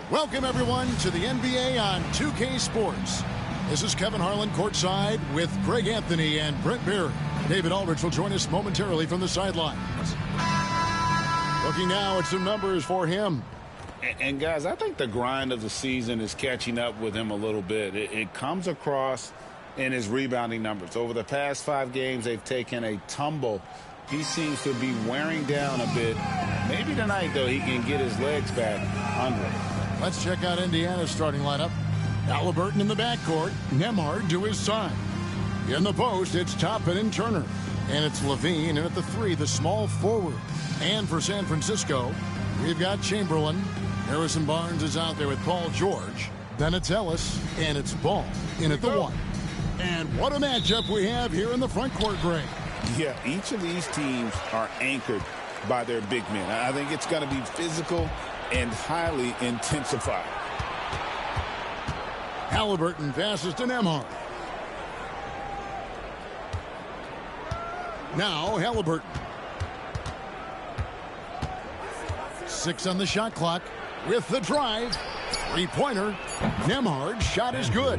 Welcome, everyone, to the NBA on 2K Sports. This is Kevin Harlan courtside with Greg Anthony and Brent Barry. David Aldridge will join us momentarily from the sidelines. Looking now at some numbers for him. And guys, I think the grind of the season is catching up with him a little bit. It comes across in his rebounding numbers. Over the past 5 games, they've taken a tumble. He seems to be wearing down a bit. Maybe tonight, though, he can get his legs back under it. Let's check out Indiana's starting lineup. Halliburton in the backcourt. Nembhard to his side. In the post, it's Toppin and Turner. And it's Levine. And at the 3, the small forward. And for San Francisco, we've got Chamberlain. Harrison Barnes is out there with Paul George. Then it's Ellis. And it's Ball in at the 1. And what a matchup we have here in the front court, Greg. Yeah, each of these teams are anchored by their big men. I think it's going to be physical and highly intensified. Halliburton passes to Nembhard. Now Halliburton. 6 on the shot clock with the drive. 3-pointer. Nembhard's shot is good.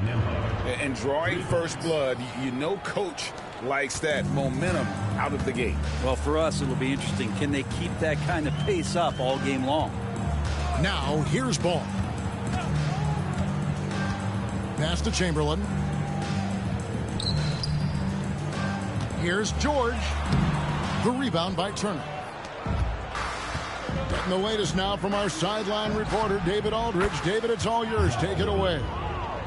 And drawing first blood, you know coach likes that momentum out of the gate. Well, for us, it'll be interesting. Can they keep that kind of pace up all game long? Now, here's Ball. Pass to Chamberlain. Here's George. The rebound by Turner. Getting the latest now from our sideline reporter, David Aldridge. David, it's all yours. Take it away.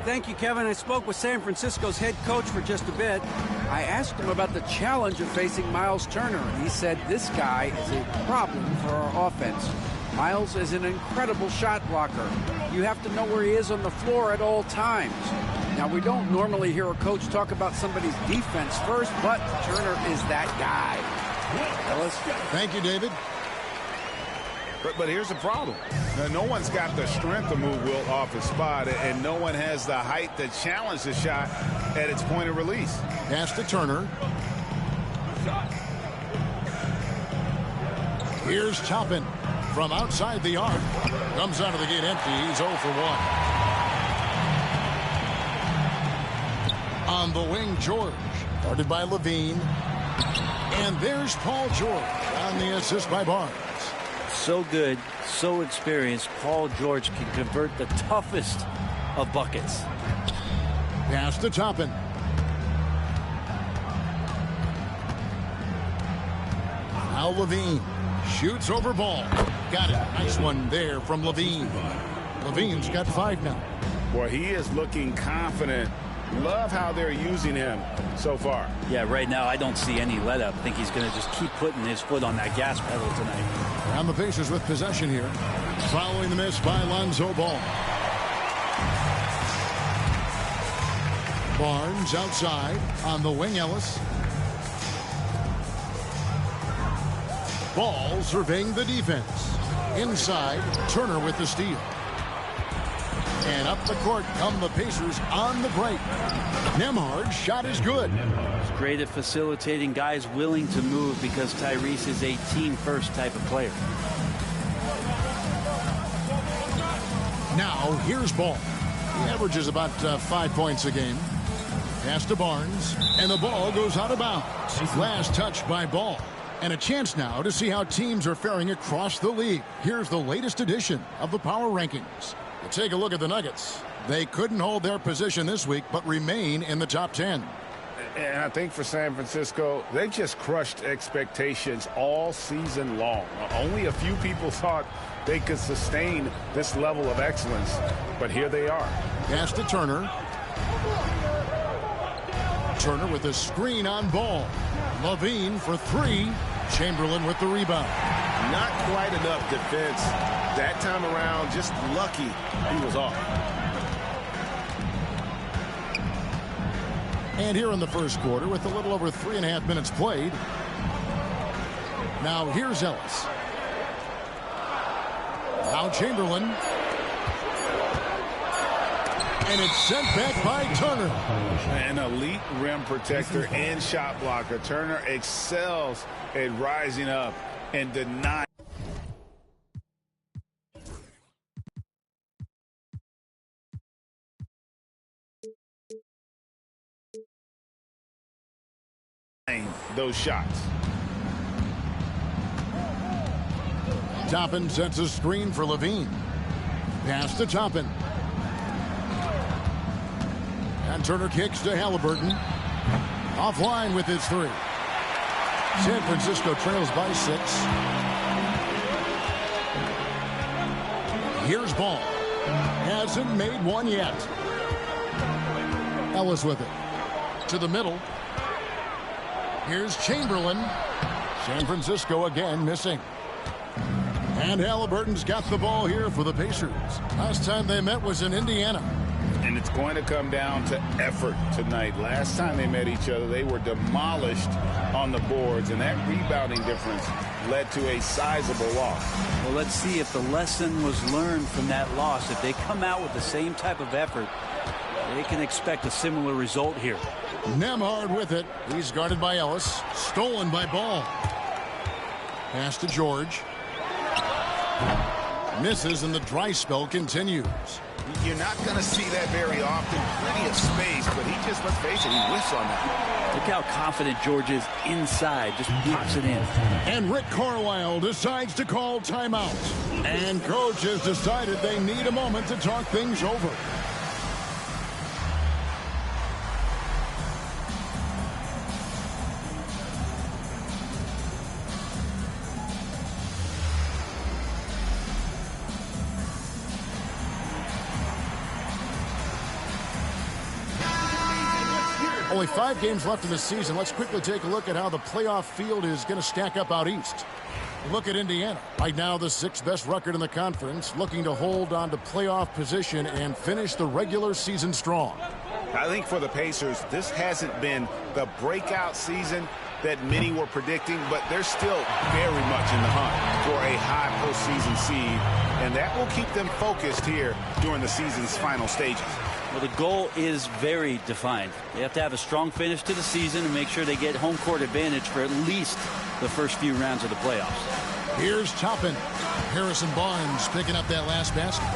Thank you, Kevin. I spoke with San Francisco's head coach for just a bit. I asked him about the challenge of facing Myles Turner, and he said this guy is a problem for our offense. Myles is an incredible shot blocker. You have to know where he is on the floor at all times. Now, we don't normally hear a coach talk about somebody's defense first, but Turner is that guy. Ellis? Thank you, David. But here's the problem. Now, no one's got the strength to move Wilt off his spot, and no one has the height to challenge the shot at its point of release. Pass to Turner. Here's Toppin from outside the arc. Comes out of the gate empty. He's 0 for 1. On the wing, George. Guarded by Levine. And there's Paul George on the assist by Barnes. So good, so experienced. Paul George can convert the toughest of buckets. Pass to Toppin. Now Levine shoots over Ball. Got it. Nice one there from Levine. Levine's got 5 now. Boy, he is looking confident. Love how they're using him so far. Yeah, right now I don't see any let up. I think he's going to just keep putting his foot on that gas pedal tonight. And the Pacers with possession here. Following the miss by Lonzo Ball. Barnes outside on the wing, Ellis. Ball surveying the defense. Inside, Turner with the steal. And up the court come the Pacers on the break. Nembhard's shot is good. He's great at facilitating guys willing to move because Tyrese is a team-first type of player. Now, here's Ball. He averages about 5 points a game. Pass to Barnes, and the ball goes out of bounds. Last touch by Ball. And a chance now to see how teams are faring across the league. Here's the latest edition of the Power Rankings. We'll take a look at the Nuggets. They couldn't hold their position this week, but remain in the top 10. And I think for San Francisco, they've just crushed expectations all season long. Only a few people thought they could sustain this level of excellence, but here they are. Pass to Turner. Turner with a screen on Ball. Levine for 3. Chamberlain with the rebound. Not quite enough defense that time around. Just lucky he was off. And here in the first quarter with a little over 3.5 minutes played. Now here's Ellis. Now Chamberlain. And it's sent back by Turner. An elite rim protector and shot blocker. Turner excels at rising up and denying. those shots. Toppin sets a screen for Levine. Pass to Toppin. And Turner kicks to Halliburton. Offline with his three. San Francisco trails by 6. Here's Ball. Hasn't made one yet. Ellis with it. To the middle. Here's Chamberlain. San Francisco again missing. And Halliburton's got the ball here for the Pacers. Last time they met was in Indiana. And it's going to come down to effort tonight. Last time they met each other, they were demolished on the boards, and that rebounding difference led to a sizable loss. Well, let's see if the lesson was learned from that loss. If they come out with the same type of effort, they can expect a similar result here. Nembhard with it. He's guarded by Ellis. Stolen by Ball. Pass to George. Misses, and the dry spell continues. You're not going to see that very often. Plenty of space, but he just, let's face it, he whiffs on that. Look how confident George is inside. Just pops it in. And Rick Carlisle decides to call timeout. And coach has decided they need a moment to talk things over. Only 5 games left in the season. Let's quickly take a look at how the playoff field is going to stack up out east. Look at Indiana. Right now, the 6th best record in the conference, looking to hold on to playoff position and finish the regular season strong. I think for the Pacers, this hasn't been the breakout season that many were predicting, but they're still very much in the hunt for a high postseason seed, and that will keep them focused here during the season's final stages. Well, the goal is very defined. They have to have a strong finish to the season and make sure they get home court advantage for at least the first few rounds of the playoffs. Here's Toppin. Harrison Barnes picking up that last basket.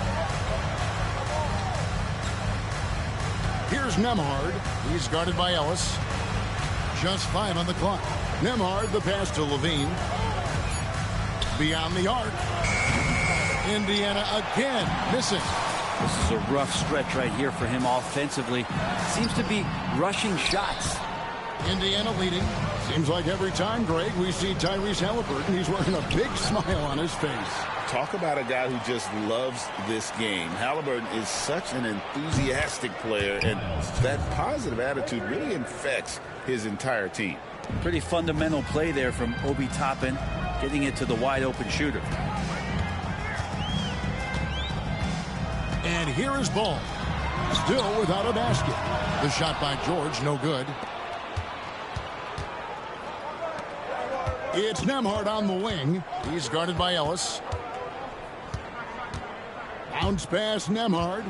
Here's Nembhard. He's guarded by Ellis. Just 5 on the clock. Nembhard, the pass to Levine. Beyond the arc. Indiana again missing. This is a rough stretch right here for him offensively. Seems to be rushing shots. Indiana leading. Seems like every time, Greg, we see Tyrese Halliburton, he's wearing a big smile on his face. Talk about a guy who just loves this game. Halliburton is such an enthusiastic player, and that positive attitude really infects his entire team. Pretty fundamental play there from Obi Toppin, getting it to the wide open shooter. And here is Ball. Still without a basket. The shot by George, no good. It's Nembhard on the wing. He's guarded by Ellis. Bounce pass, Nembhard.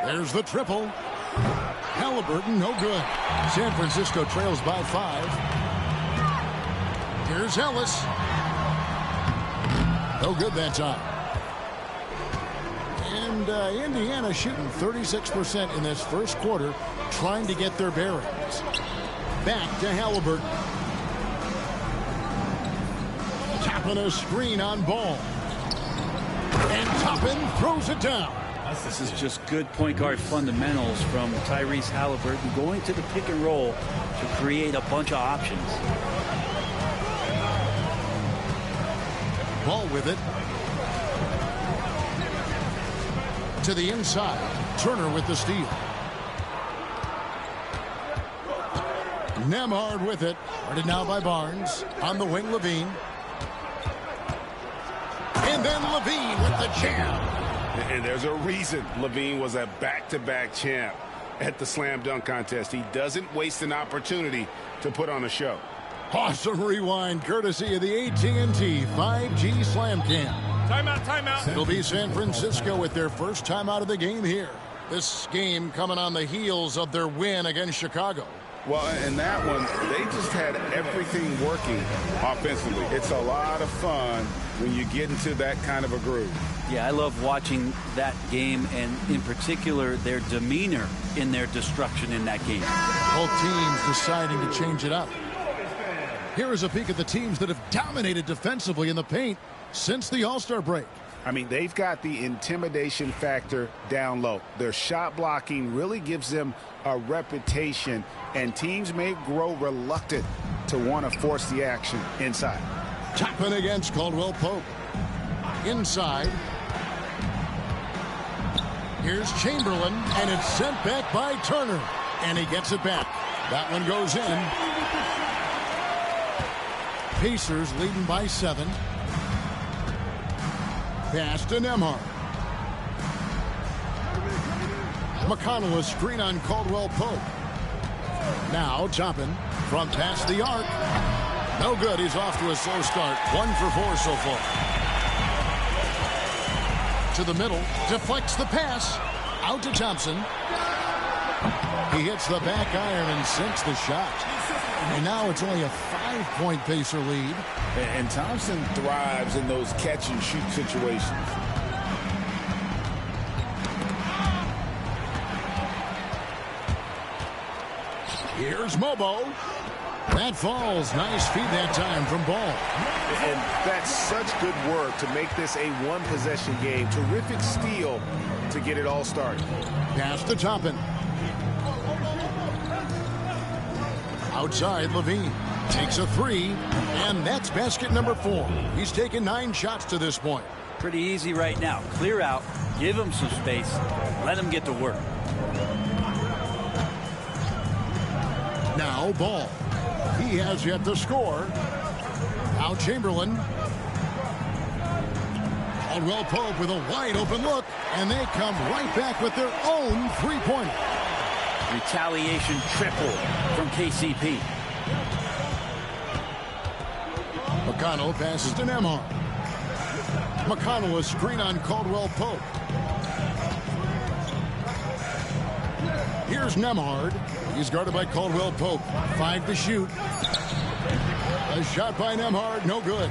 There's the triple. Halliburton, no good. San Francisco trails by 5. Here's Ellis. No good that time. And Indiana shooting 36% in this first quarter, trying to get their bearings. Back to Halliburton. Tapping a screen on Ball. And Toppin throws it down. This is just good point guard fundamentals from Tyrese Halliburton, going to the pick and roll to create a bunch of options. Ball with it. To the inside. Turner with the steal. Nembhard with it. Guarded now by Barnes. On the wing, Levine. And then Levine with the jam. And there's a reason Levine was a back-to-back champ at the slam dunk contest. He doesn't waste an opportunity to put on a show. Awesome rewind courtesy of the AT&T 5G Slam Cam. Timeout, timeout. It'll be San Francisco with their first time out of the game here. This game coming on the heels of their win against Chicago. Well, in that one, they just had everything working offensively. It's a lot of fun when you get into that kind of a groove. Yeah, I love watching that game, and in particular, their demeanor in their destruction in that game. Both teams deciding to change it up. Here is a peek at the teams that have dominated defensively in the paint since the All-Star break. I mean, they've got the intimidation factor down low. Their shot blocking really gives them a reputation, and teams may grow reluctant to want to force the action inside. Toppin against Caldwell Pope. Inside. Here's Chamberlain, and it's sent back by Turner. And he gets it back. That one goes in. Pacers leading by 7. Pass to Nembhard. McConnell, a screen on Caldwell Pope. Now Toppin from past the arc. No good. He's off to a slow start. 1 for 4 so far. To the middle. Deflects the pass. Out to Thompson. He hits the back iron and sinks the shot. And now it's only a 5-point Pacer lead. And Thompson thrives in those catch-and-shoot situations. Here's Mobo. That falls. Nice feed that time from Ball. And that's such good work to make this a one-possession game. Terrific steal to get it all started. Pass to Toppin. Outside, Levine takes a 3, and that's basket number 4. He's taken 9 shots to this point. Pretty easy right now. Clear out, give him some space, let him get to work. Now Ball. He has yet to score. Now Chamberlain. Caldwell Pope with a wide open look, and they come right back with their own 3-pointer. Retaliation triple from KCP. McConnell passes to Nembhard. McConnell, a screen on Caldwell Pope. Here's Nembhard. He's guarded by Caldwell Pope. 5 to shoot. A shot by Nembhard, no good.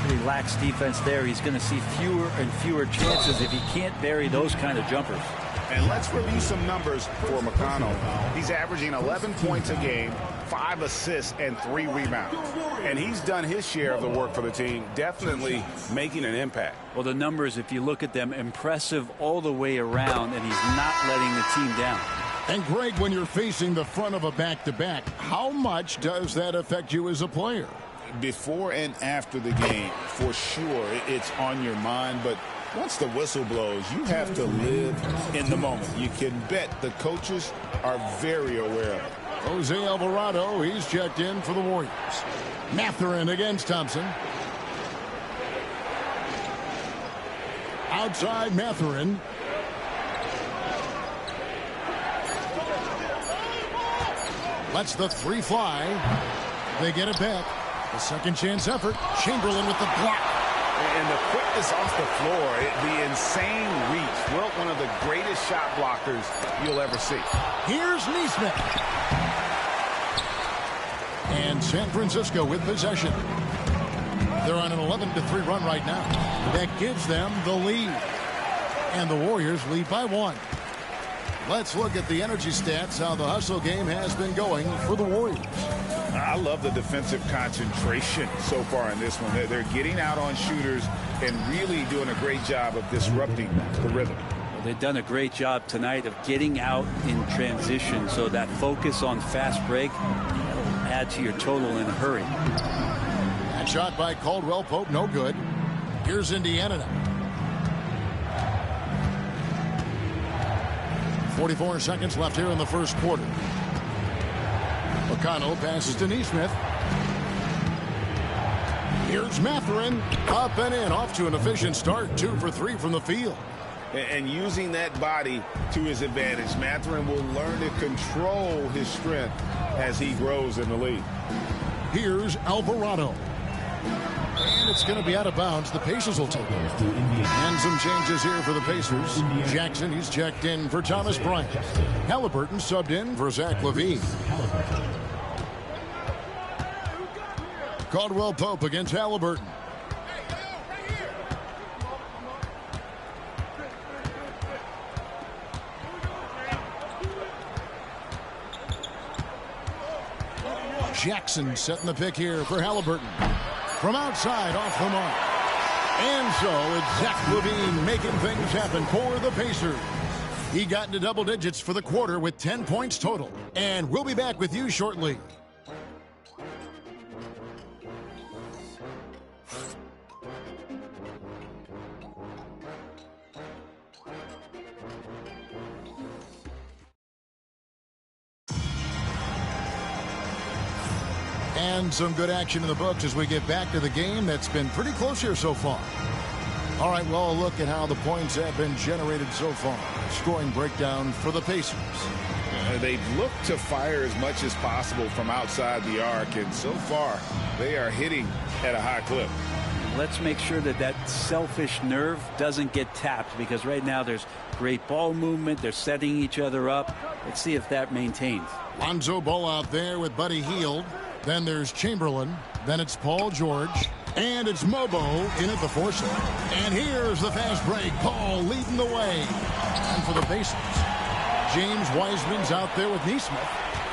Pretty lax defense there. He's going to see fewer and fewer chances if he can't bury those kind of jumpers. And let's review some numbers for McConnell. He's averaging 11 points a game, 5 assists, and 3 rebounds. And he's done his share of the work for the team, definitely making an impact. Well, the numbers, if you look at them, impressive all the way around, and he's not letting the team down. And Greg, when you're facing the front of a back-to-back, how much does that affect you as a player? Before and after the game, for sure, it's on your mind, but once the whistle blows, you have to live in the moment. You can bet the coaches are very aware of it. Jose Alvarado, he's checked in for the Warriors. Mathurin against Thompson. Outside Mathurin. Lets the 3 fly. They get it back. A second chance effort. Chamberlain with the block. And the quickness off the floor, the insane reach. Wilt, one of the greatest shot blockers you'll ever see. Here's Nesmith. And San Francisco with possession. They're on an 11-3 run right now. That gives them the lead. And the Warriors lead by 1. Let's look at the energy stats, how the hustle game has been going for the Warriors. I love the defensive concentration so far in this one. They're getting out on shooters and really doing a great job of disrupting the rhythm. Well, they've done a great job tonight of getting out in transition, so that focus on fast break will add to your total in a hurry. That shot by Caldwell Pope, no good. Here's Indiana now. 44 seconds left here in the first quarter. McConnell passes to Nesmith. Here's Mathurin. Up and in. Off to an efficient start. 2 for 3 from the field. And using that body to his advantage, Mathurin will learn to control his strength as he grows in the league. Here's Alvarado. And it's going to be out of bounds. The Pacers will take it. And some changes here for the Pacers. Jackson, he's checked in for Thomas Bryant. Halliburton subbed in for Zach LaVine. Caldwell Pope against Halliburton. Jackson setting the pick here for Halliburton. From outside, off the mark. And so it's Zach LaVine making things happen for the Pacers. He got into double digits for the quarter with 10 points total. And we'll be back with you shortly. And some good action in the books as we get back to the game that's been pretty close here so far. All right, well, a look at how the points have been generated so far. Scoring breakdown for the Pacers. They've looked to fire as much as possible from outside the arc, and so far they are hitting at a high clip. Let's make sure that that selfish nerve doesn't get tapped, because right now there's great ball movement. They're setting each other up. Let's see if that maintains. Lonzo Ball out there with Buddy Hield. Then there's Chamberlain. Then it's Paul George. And it's Mobo in at the foursome. And here's the fast break. Paul leading the way. And for the Pacers, James Wiseman's out there with Neesmith.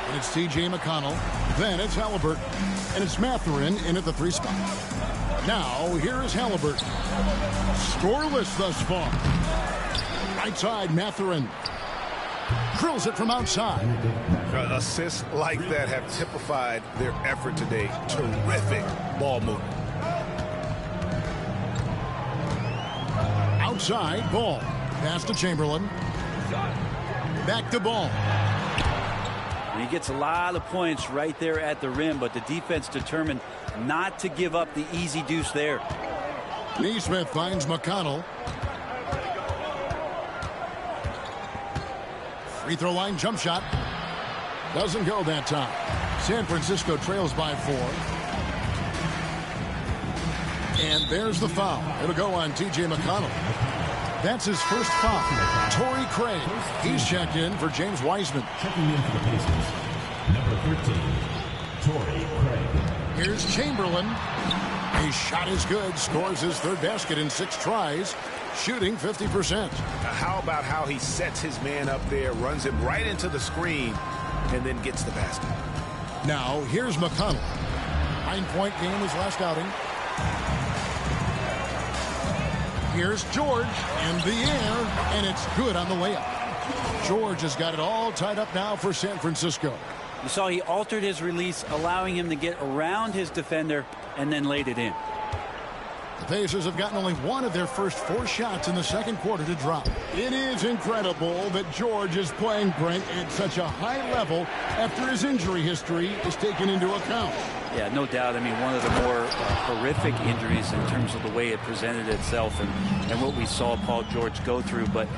And it's T.J. McConnell. Then it's Halliburton. And it's Mathurin in at the 3 spot. Now, here is Halliburton. Scoreless thus far. Right side, Mathurin. Drills it from outside. Assists like that have typified their effort today. Terrific ball movement. Outside, Ball. Pass to Chamberlain. Back to Ball. And he gets a lot of points right there at the rim, but the defense determined not to give up the easy deuce there. Neesmith finds McConnell. Free throw line jump shot. Doesn't go that time. San Francisco trails by 4. And there's the foul. It'll go on T.J. McConnell. That's his first foul. Torrey Craig. He's checked in for James Wiseman. Checking in for the Pacers, number 13, Torrey Craig. Here's Chamberlain. His shot is good. Scores his 3rd basket in 6 tries. Shooting 50%. How about how he sets his man up there, runs him right into the screen, and then gets the basket. Now, here's McConnell. 9-point game his last outing. Here's George in the air, and it's good on the layup. George has got it all tied up now for San Francisco. You saw he altered his release, allowing him to get around his defender and then laid it in. The Pacers have gotten only one of their first 4 shots in the second quarter to drop. It is incredible that George is playing, Brent, at such a high level after his injury history is taken into account. Yeah, no doubt. I mean, one of the more horrific injuries in terms of the way it presented itself and what we saw Paul George go through. But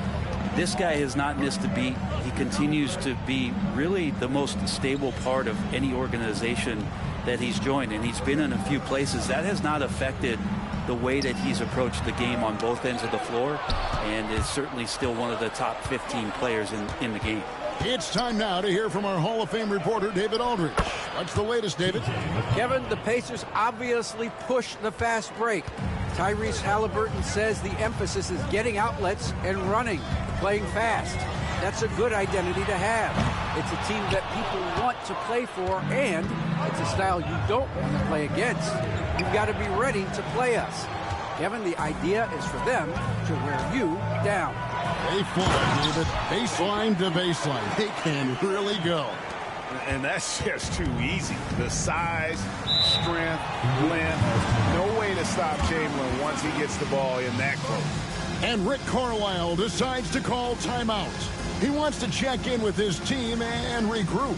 this guy has not missed a beat. He continues to be really the most stable part of any organization that he's joined, and he's been in a few places. That has not affected the way that he's approached the game on both ends of the floor, and is certainly still one of the top 15 players in the game. It's time now to hear from our Hall of Fame reporter, David Aldridge. What's the latest, David? Kevin, the Pacers obviously push the fast break. Tyrese Halliburton says the emphasis is getting outlets and running, playing fast. That's a good identity to have. It's a team that people want to play for, and it's a style you don't want to play against. You've got to be ready to play us. Kevin, the idea is for them to wear you down. They fly, David. Baseline to baseline. They can really go. And that's just too easy. The size, strength, length, no way to stop Chamberlain once he gets the ball in that close. And Rick Carlisle decides to call timeout. He wants to check in with his team and regroup.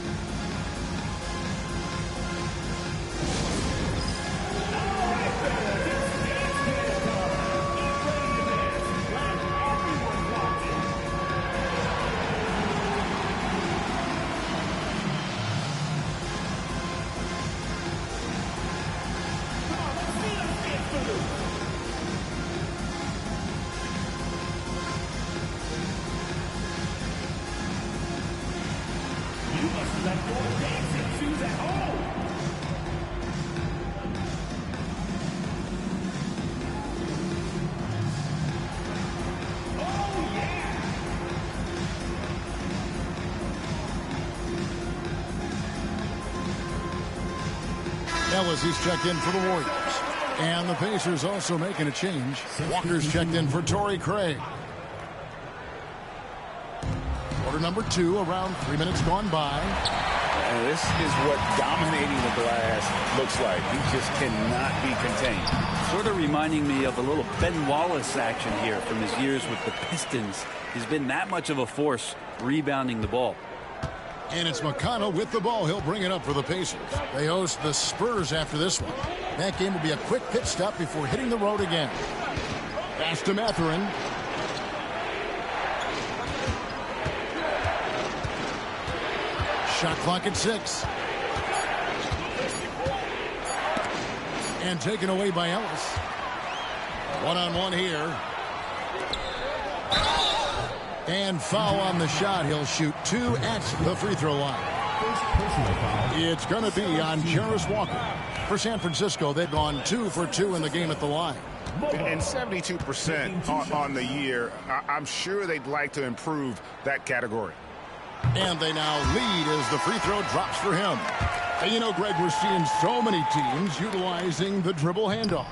Ellis, he's checked in for the Warriors. And the Pacers also making a change. Walker's checked in for Torrey Craig. Quarter number 2, around 3 minutes gone by. And this is what dominating the glass looks like. He just cannot be contained. Sort of reminding me of a little Ben Wallace action here from his years with the Pistons. He's been that much of a force rebounding the ball. And it's McConnell with the ball. He'll bring it up for the Pacers. They host the Spurs after this one. That game will be a quick pit stop before hitting the road again. Pass to Mathurin. Shot clock at 6. And taken away by Ellis. One-on-one here. And foul on the shot. He'll shoot 2 at the free throw line. It's going to be on Jarris Walker. For San Francisco, they've gone 2 for 2 in the game at the line. And 72% on the year. I'm sure they'd like to improve that category. And they now lead as the free throw drops for him. And you know, Greg, we're seeing so many teams utilizing the dribble handoff.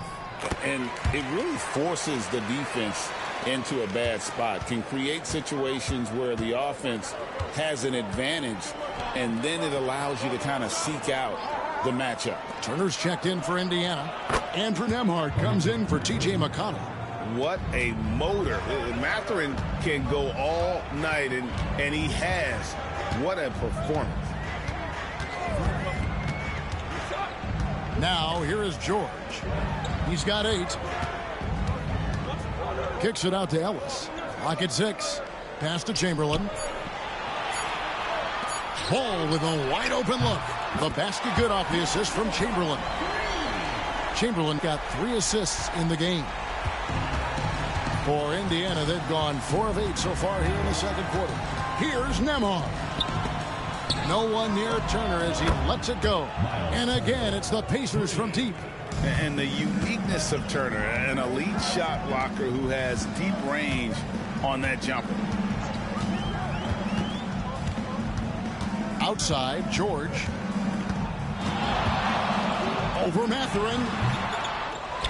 And it really forces the defense into a bad spot, can create situations where the offense has an advantage, and then it allows you to kind of seek out the matchup. Turner's checked in for Indiana. Andrew Nembhard comes in for T.J. McConnell. What a motor. Mathurin can go all night, and he has. What a performance. Now, here is George. He's got 8. Kicks it out to Ellis. Clock at 6. Pass to Chamberlain. Ball with a wide open look. The basket good off the assist from Chamberlain. Chamberlain got 3 assists in the game. For Indiana, they've gone 4 of 8 so far here in the second quarter. Here's Nembhard. No one near Turner as he lets it go. And again, it's the Pacers from deep. And the uniqueness of Turner, an elite shot blocker who has deep range on that jumper. Outside, George. Over Mathurin.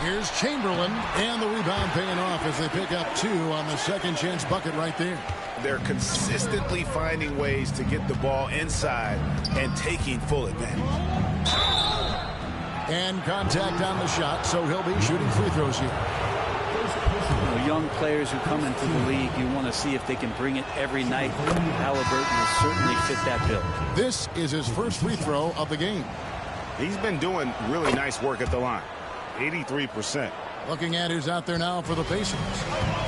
Here's Chamberlain, and the rebound paying off as they pick up 2 on the second chance bucket right there. They're consistently finding ways to get the ball inside and taking full advantage. And contact on the shot, so he'll be shooting free throws here. Young players who come into the league, you want to see if they can bring it every night. Halliburton will certainly fit that bill. This is his first free throw of the game. He's been doing really nice work at the line. 83%. Looking at who's out there now for the Pacers.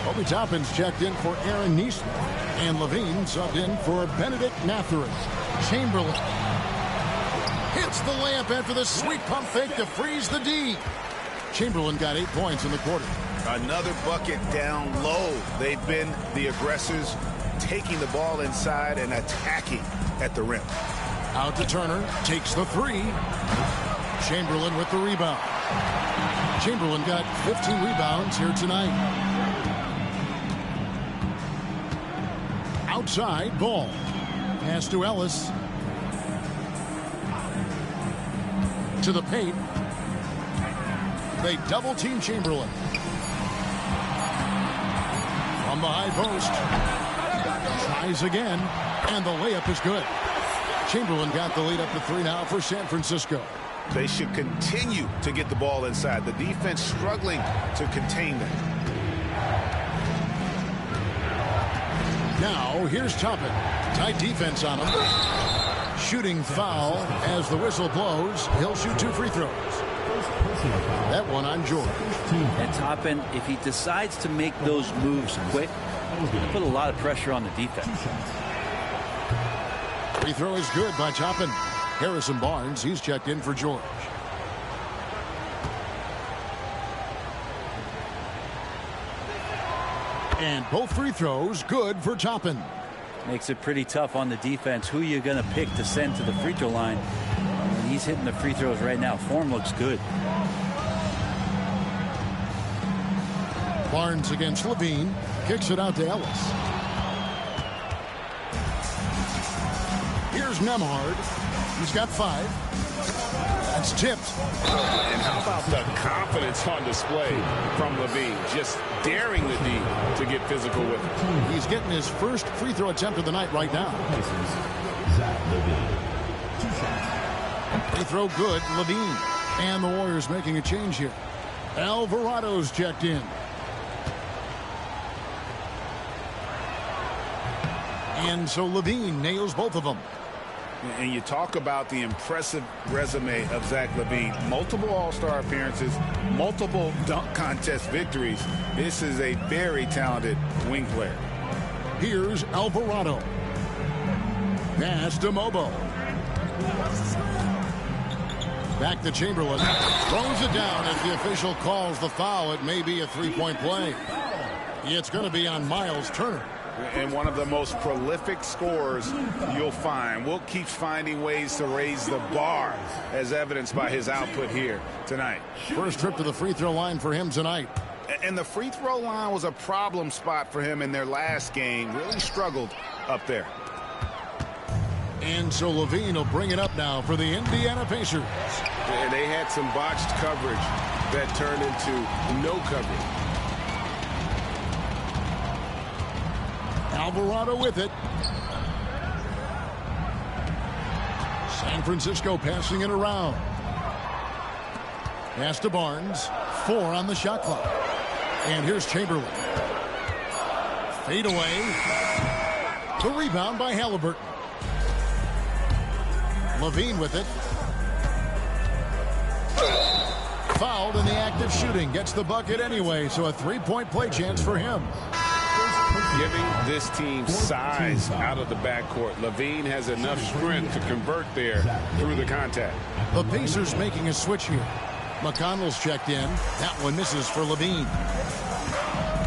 Obi Toppin's checked in for Aaron Nesmith. And Levine subbed in for Benedict Mathurin. Chamberlain hits the layup after the sweet pump fake to freeze the D. Chamberlain got 8 points in the quarter. Another bucket down low. They've been the aggressors, taking the ball inside and attacking at the rim. Out to Turner, takes the 3. Chamberlain with the rebound. Chamberlain got 15 rebounds here tonight. Outside, ball. Pass to Ellis. To the paint. They double team Chamberlain. From the high post. Tries again. And the layup is good. Chamberlain got the lead up to 3 now for San Francisco. They should continue to get the ball inside. The defense struggling to contain them. Now, here's Toppin. Tight defense on him. Shooting foul as the whistle blows. He'll shoot 2 free throws. That one on George. And Toppin, if he decides to make those moves quick, he's going to put a lot of pressure on the defense. Free throw is good by Toppin. Harrison Barnes, he's checked in for George. And both free throws good for Toppin. Makes it pretty tough on the defense. Who you're going to pick to send to the free throw line. And he's hitting the free throws right now. Form looks good. Barnes against Levine. Kicks it out to Ellis. Here's Nembhard. He's got 5. That's tipped. And how about the confidence on display from Levine? Just daring the D to get physical with him. He's getting his first free throw attempt of the night right now. Free throw good, Levine. And the Warriors making a change here. Alvarado's checked in. And so Levine nails both of them. And you talk about the impressive resume of Zach LaVine. Multiple All-Star appearances, multiple dunk contest victories. This is a very talented wing player. Here's Alvarado. Pass to Mobo. Back to Chamberlain. Throws it down as the official calls the foul. It may be a three-point play. It's going to be on Myles Turner. And one of the most prolific scorers you'll find. Wilt keeps finding ways to raise the bar, as evidenced by his output here tonight. First trip to the free throw line for him tonight. And the free throw line was a problem spot for him in their last game. Really struggled up there. And so Levine will bring it up now for the Indiana Pacers. And they had some botched coverage that turned into no coverage. Alvarado with it. San Francisco passing it around. Pass to Barnes. 4 on the shot clock. And here's Chamberlain. Fade away. The rebound by Halliburton. Levine with it. Fouled in the act of shooting. Gets the bucket anyway, so a three-point play chance for him. Giving this team size out of the backcourt. Levine has enough strength to convert there through the contact. The Pacers making a switch here. McConnell's checked in. That one misses for Levine.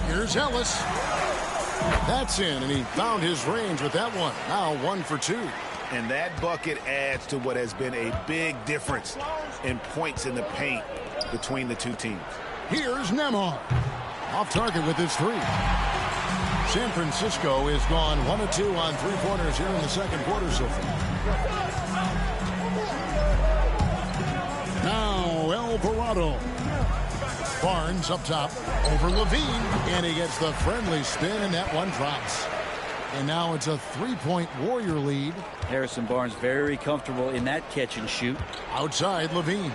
Here's Ellis. That's in, and he found his range with that one. Now 1 for 2. And that bucket adds to what has been a big difference in points in the paint between the two teams. Here's Nembhard. Off target with his 3. San Francisco is gone 1 of 2 on three-pointers here in the second quarter so far. Now Alvarado. Barnes up top over Levine, and he gets the friendly spin, and that one drops. And now it's a 3-point Warrior lead. Harrison Barnes very comfortable in that catch and shoot. Outside Levine.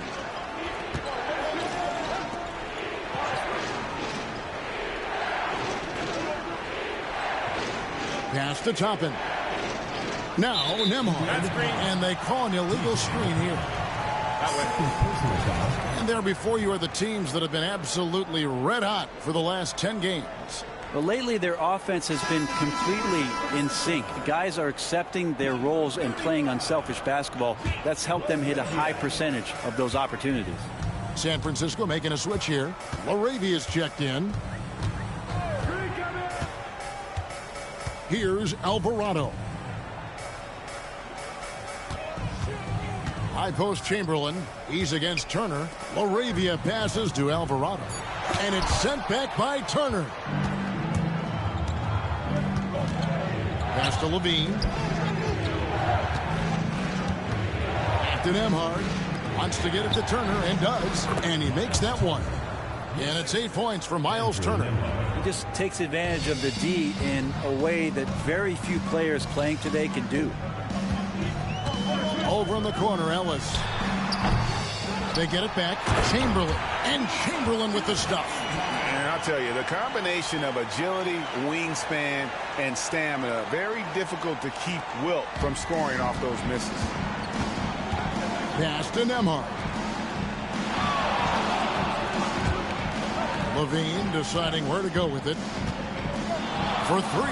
Pass to Toppin. Now Nembhard. And they call an illegal screen here. And there before you are the teams that have been absolutely red hot for the last 10 games. Well, lately their offense has been completely in sync. The guys are accepting their roles and playing unselfish basketball. That's helped them hit a high percentage of those opportunities. San Francisco making a switch here. Laravia's checked in. Here's Alvarado. High post Chamberlain. He's against Turner. Laravia passes to Alvarado. And it's sent back by Turner. Pass to Levine. Back to Nembhard. Wants to get it to Turner and does. And he makes that one. And it's 8 points for Myles Turner. He just takes advantage of the D in a way that very few players playing today can do. Over in the corner, Ellis. They get it back. Chamberlain. And Chamberlain with the stuff. And I'll tell you, the combination of agility, wingspan, and stamina, very difficult to keep Wilt from scoring off those misses. Pass to Nembhard. Levine deciding where to go with it. For 3.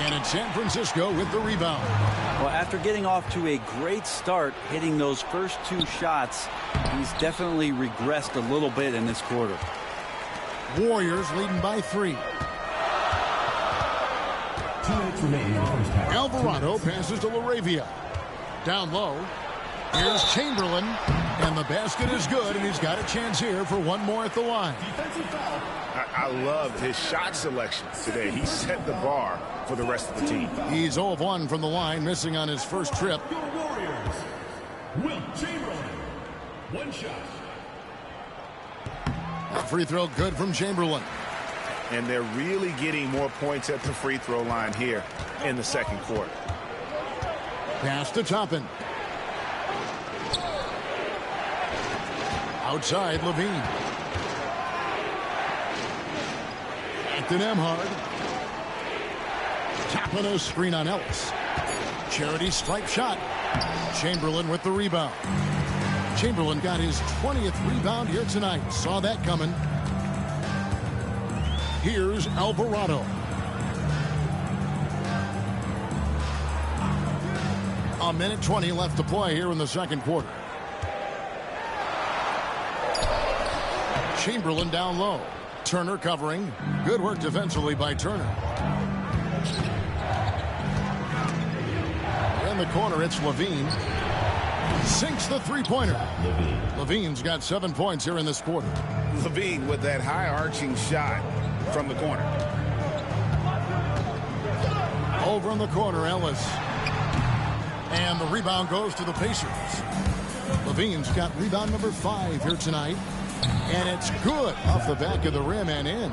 And it's San Francisco with the rebound. Well, after getting off to a great start, hitting those first 2 shots, he's definitely regressed a little bit in this quarter. Warriors leading by 3. Alvarado passes to Laravia. Down low. Here's Chamberlain. And the basket is good, and he's got a chance here for one more at the line. I loved his shot selection today. He set the bar for the rest of the team. He's 0 of 1 from the line, missing on his first trip. Your Warriors, Wilt Chamberlain. One shot. A free throw good from Chamberlain. And they're really getting more points at the free throw line here in the second quarter. Pass to Toppin. Outside, Levine. Back to Nemhard. Tapping a screen on Ellis. Charity stripe shot. Chamberlain with the rebound. Chamberlain got his 20th rebound here tonight. Saw that coming. Here's Alvarado. A minute 20 left to play here in the second quarter. Chamberlain down low. Turner covering. Good work defensively by Turner. In the corner, it's Levine. Sinks the three-pointer. Levine's got 7 points here in this quarter. Levine with that high-arching shot from the corner. Over in the corner, Ellis. And the rebound goes to the Pacers. Levine's got rebound number 5 here tonight. And it's good off the back of the rim and in.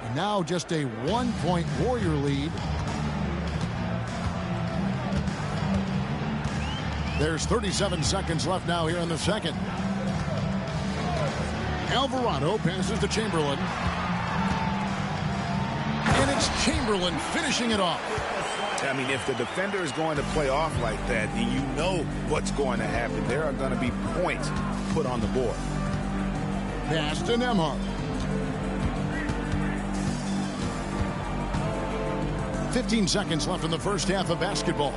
And now just a 1-point Warrior lead. There's 37 seconds left now here in the second. Alvarado passes to Chamberlain. And it's Chamberlain finishing it off. I mean, if the defender is going to play off like that, and you know what's going to happen, there are going to be points put on the board. Pass to Nemhard. 15 seconds left in the first half of basketball.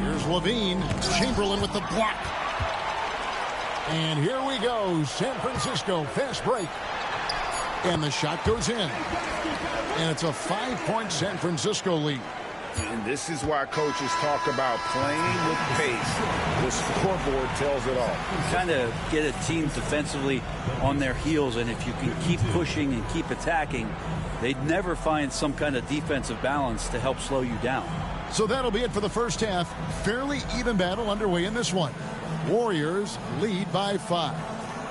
Here's Levine. Chamberlain with the block. And here we go. San Francisco fast break. And the shot goes in. And it's a 5-point San Francisco lead. And this is why coaches talk about playing with pace. The scoreboard tells it all. Kind of get a team defensively on their heels, and if you can keep pushing and keep attacking, they'd never find some kind of defensive balance to help slow you down. So that'll be it for the first half. Fairly even battle underway in this one. Warriors lead by 5.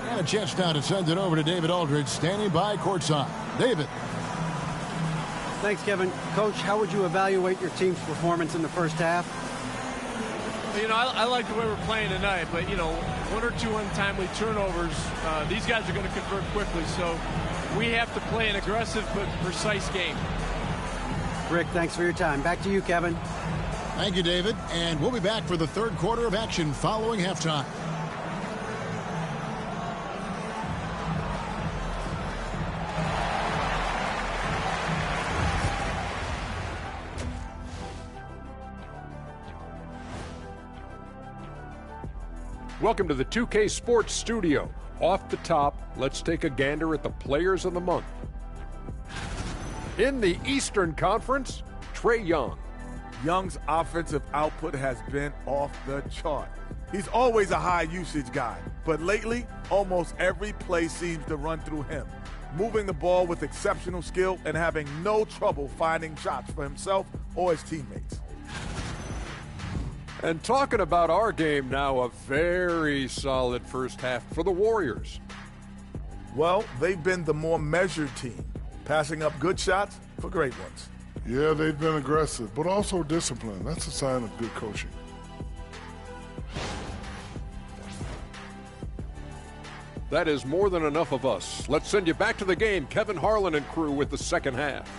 And a chance now to send it over to David Aldridge, standing by courtside. David. Thanks, Kevin. Coach, how would you evaluate your team's performance in the first half? You know, I like the way we're playing tonight, but, you know, 1 or 2 untimely turnovers, these guys are going to convert quickly, so we have to play an aggressive but precise game. Rick, thanks for your time. Back to you, Kevin. Thank you, David. And we'll be back for the third quarter of action following halftime. Welcome to the 2K Sports Studio. Off the top, let's take a gander at the players of the month. In the Eastern Conference, Trae Young. Young's offensive output has been off the chart. He's always a high-usage guy, but lately, almost every play seems to run through him, moving the ball with exceptional skill and having no trouble finding shots for himself or his teammates. And talking about our game now, a very solid first half for the Warriors. Well, they've been the more measured team, passing up good shots for great ones. Yeah, they've been aggressive, but also disciplined. That's a sign of good coaching. That is more than enough of us. Let's send you back to the game. Kevin Harlan and crew with the second half.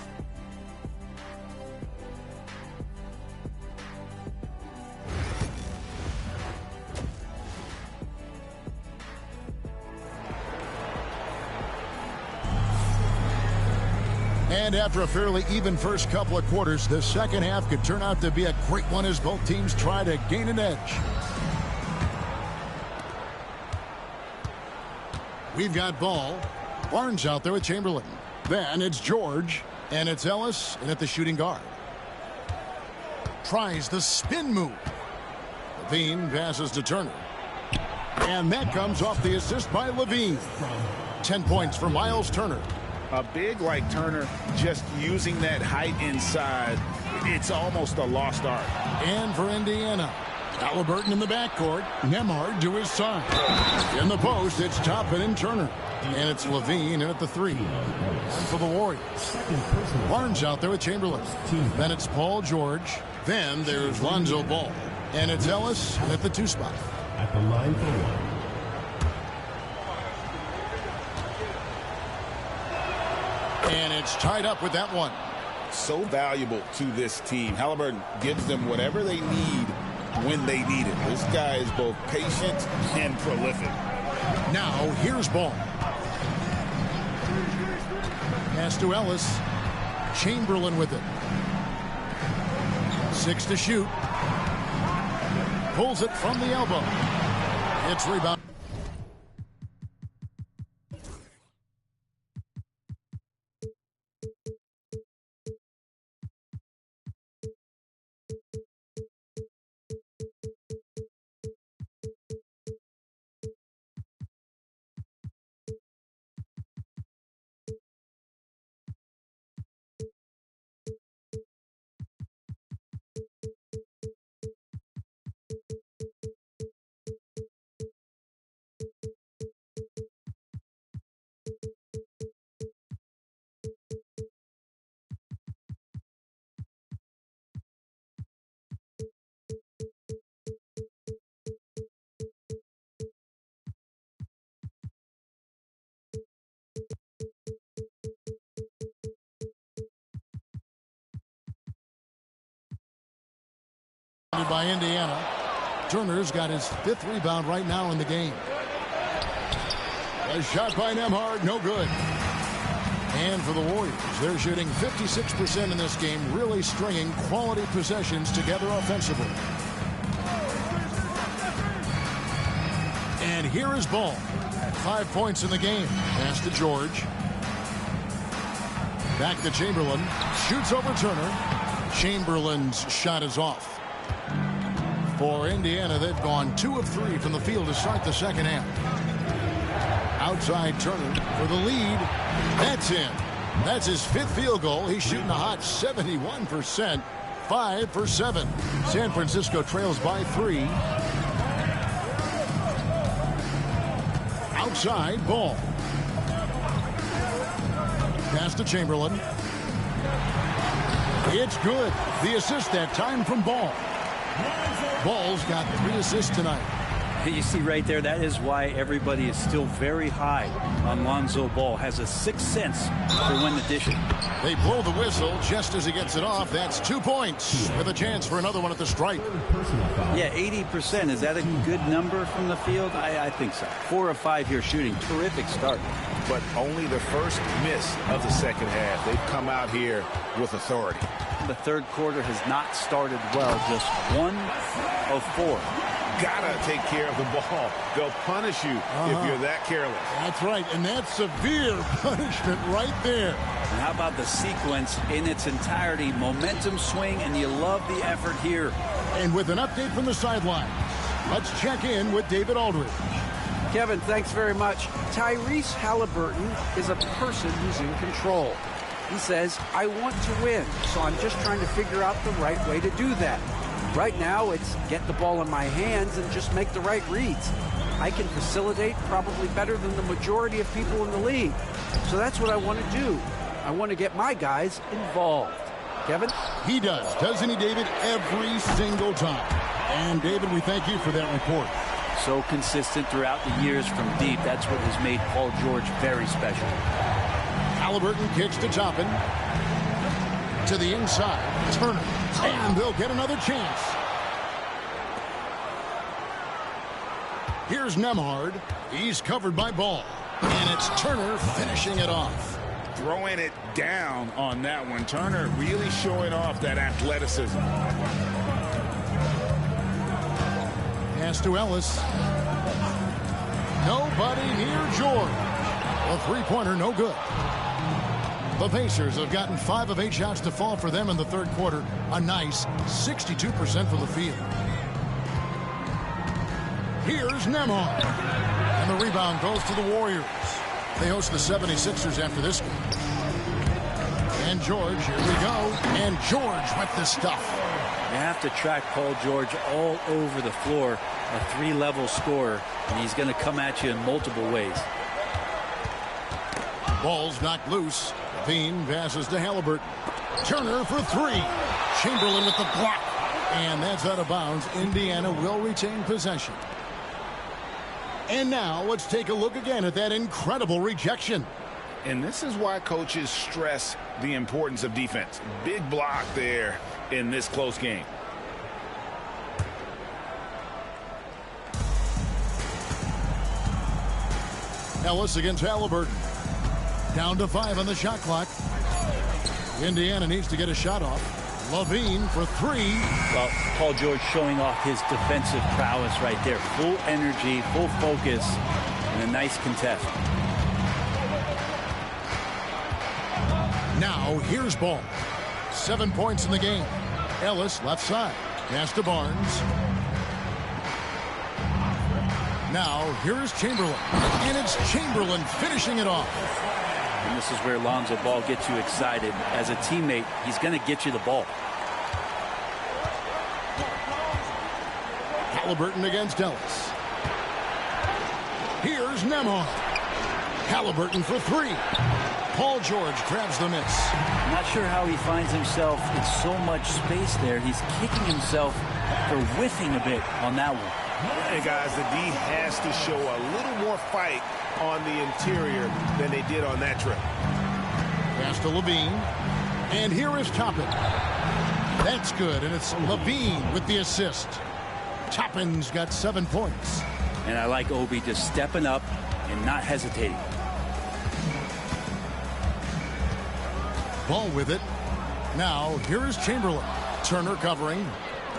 And after a fairly even first couple of quarters, the second half could turn out to be a great one as both teams try to gain an edge. We've got Ball. Barnes out there with Chamberlain. Then it's George, and it's Ellis, and at the shooting guard. Tries the spin move. Levine passes to Turner. And that comes off the assist by Levine. 10 points for Myles Turner. A big like Turner just using that height inside, it's almost a lost art. And for Indiana, Halliburton in the backcourt. Nembhard to his side. In the post, it's Toppin and Turner. And it's Levine in at the 3. And for the Warriors, Barnes out there with Chamberlain. Then it's Paul George. Then there's Lonzo Ball. And it's Ellis at the 2 spot. At the line for 1. And it's tied up with that one. So valuable to this team. Halliburton gives them whatever they need when they need it. This guy is both patient and prolific. Now, here's Ball. Pass to Ellis. Chamberlain with it. 6 to shoot. Pulls it from the elbow. It's rebound. By Indiana. Turner's got his 5th rebound right now in the game. A shot by Nembhard, no good. And for the Warriors, they're shooting 56% in this game, really stringing quality possessions together offensively. And here is Ball. 5 points in the game. Pass to George. Back to Chamberlain. Shoots over Turner. Chamberlain's shot is off. For Indiana, they've gone 2 of 3 from the field to start the second half. Outside Turner for the lead. That's in. That's his 5th field goal. He's shooting a hot 71%. 5 for 7. San Francisco trails by 3. Outside, Ball. Pass to Chamberlain. It's good. The assist that time from Ball. Ball's got 3 assists tonight. You see right there, that is why everybody is still very high on Lonzo Ball. Has a 6th sense for when to dish it. They blow the whistle just as he gets it off. That's 2 points with a chance for another one at the stripe. Yeah, 80%. Is that a good number from the field? I think so. 4 of 5 here shooting. Terrific start. But only the first miss of the second half. They've come out here with authority. The third quarter has not started well. Just 1 of 4. Gotta take care of the ball. They'll punish you if you're that careless. That's right, and that's severe punishment right there. And how about the sequence in its entirety? Momentum swing, and you love the effort here. And with an update from the sideline, let's check in with David Aldridge. Kevin, thanks very much. Tyrese Halliburton is a person who's in control. He says, I want to win, so I'm just trying to figure out the right way to do that. Right now, it's get the ball in my hands and just make the right reads. I can facilitate probably better than the majority of people in the league. So that's what I want to do. I want to get my guys involved. Kevin? He does, doesn't he, David? Every single time. And, David, we thank you for that report. So consistent throughout the years from deep. That's what has made Paul George very special. Halliburton kicks to Toppin. To the inside. Turner. And they'll get another chance. Here's Nembhard. He's covered by Ball. And it's Turner finishing it off. Throwing it down on that one. Turner really showing off that athleticism. Pass to Ellis. Nobody near George. A three-pointer, no good. The Pacers have gotten 5 of 8 shots to fall for them in the third quarter. A nice 62% from the field. Here's Nembhard. And the rebound goes to the Warriors. They host the 76ers after this game. And George, here we go. And George with the stuff. You have to track Paul George all over the floor, a three-level scorer, and he's going to come at you in multiple ways. Ball's knocked loose. Levine passes to Halliburton. Turner for three. Chamberlain with the block. And that's out of bounds. Indiana will retain possession. And now let's take a look again at that incredible rejection. And this is why coaches stress the importance of defense. Big block there in this close game. Ellis against Halliburton. Down to 5 on the shot clock. Indiana needs to get a shot off. Levine for three. Well, Paul George showing off his defensive prowess right there. Full energy, full focus, and a nice contest. Now here's Ball. 7 points in the game. Ellis left side. Pass to Barnes. Now here's Chamberlain. And it's Chamberlain finishing it off. And this is where Lonzo Ball gets you excited. As a teammate, he's going to get you the ball. Halliburton against Ellis. Here's Nembhard. Halliburton for three. Paul George grabs the miss. I'm not sure how he finds himself in so much space there. He's kicking himself for whiffing a bit on that one. And guys, the D has to show a little more fight on the interior than they did on that trip. Pass to Levine. And here is Toppin. That's good, and it's Levine with the assist. Toppin's got 7 points. And I like Obi just stepping up and not hesitating. Ball with it. Now, here is Chamberlain. Turner covering.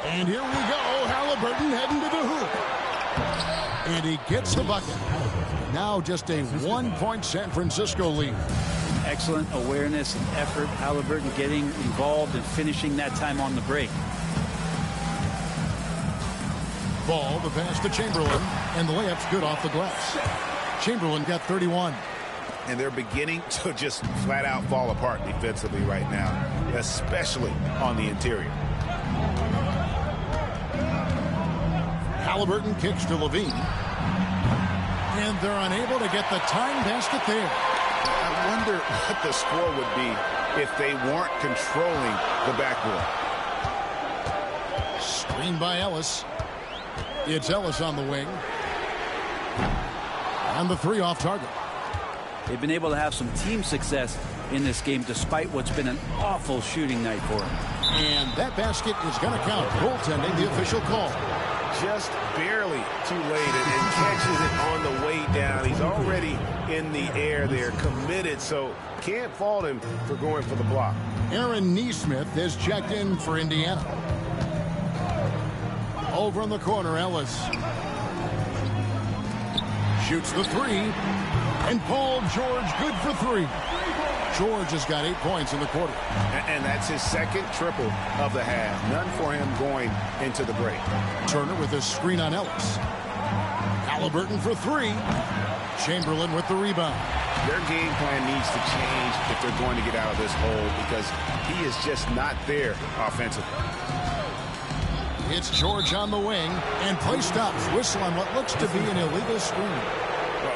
And here we go. Halliburton heading to the hoop. And he gets the bucket. Now just a 1-point San Francisco lead. Excellent awareness and effort. Halliburton getting involved and finishing that time on the break. Ball, the pass to Chamberlain. And the layup's good off the glass. Chamberlain got 31. And they're beginning to just flat out fall apart defensively right now, especially on the interior. Halliburton kicks to Levine. And they're unable to get the time basket there. I wonder what the score would be if they weren't controlling the backboard. Screen by Ellis. It's Ellis on the wing. And the three off target. They've been able to have some team success in this game despite what's been an awful shooting night for them. And that basket is going to count. Goaltending, the official call. Just barely too late and catches it on the way down. He's already in the air there, committed, so can't fault him for going for the block. Aaron Nesmith has checked in for Indiana. Over in the corner, Ellis. Shoots the three. And Paul George good for three. George has got 8 points in the quarter. And that's his second triple of the half. None for him going into the break. Turner with his screen on Ellis. Halliburton for three. Chamberlain with the rebound. Their game plan needs to change if they're going to get out of this hole because he is just not there offensively. It's George on the wing. And play stops. Whistle on what looks to be an illegal screen.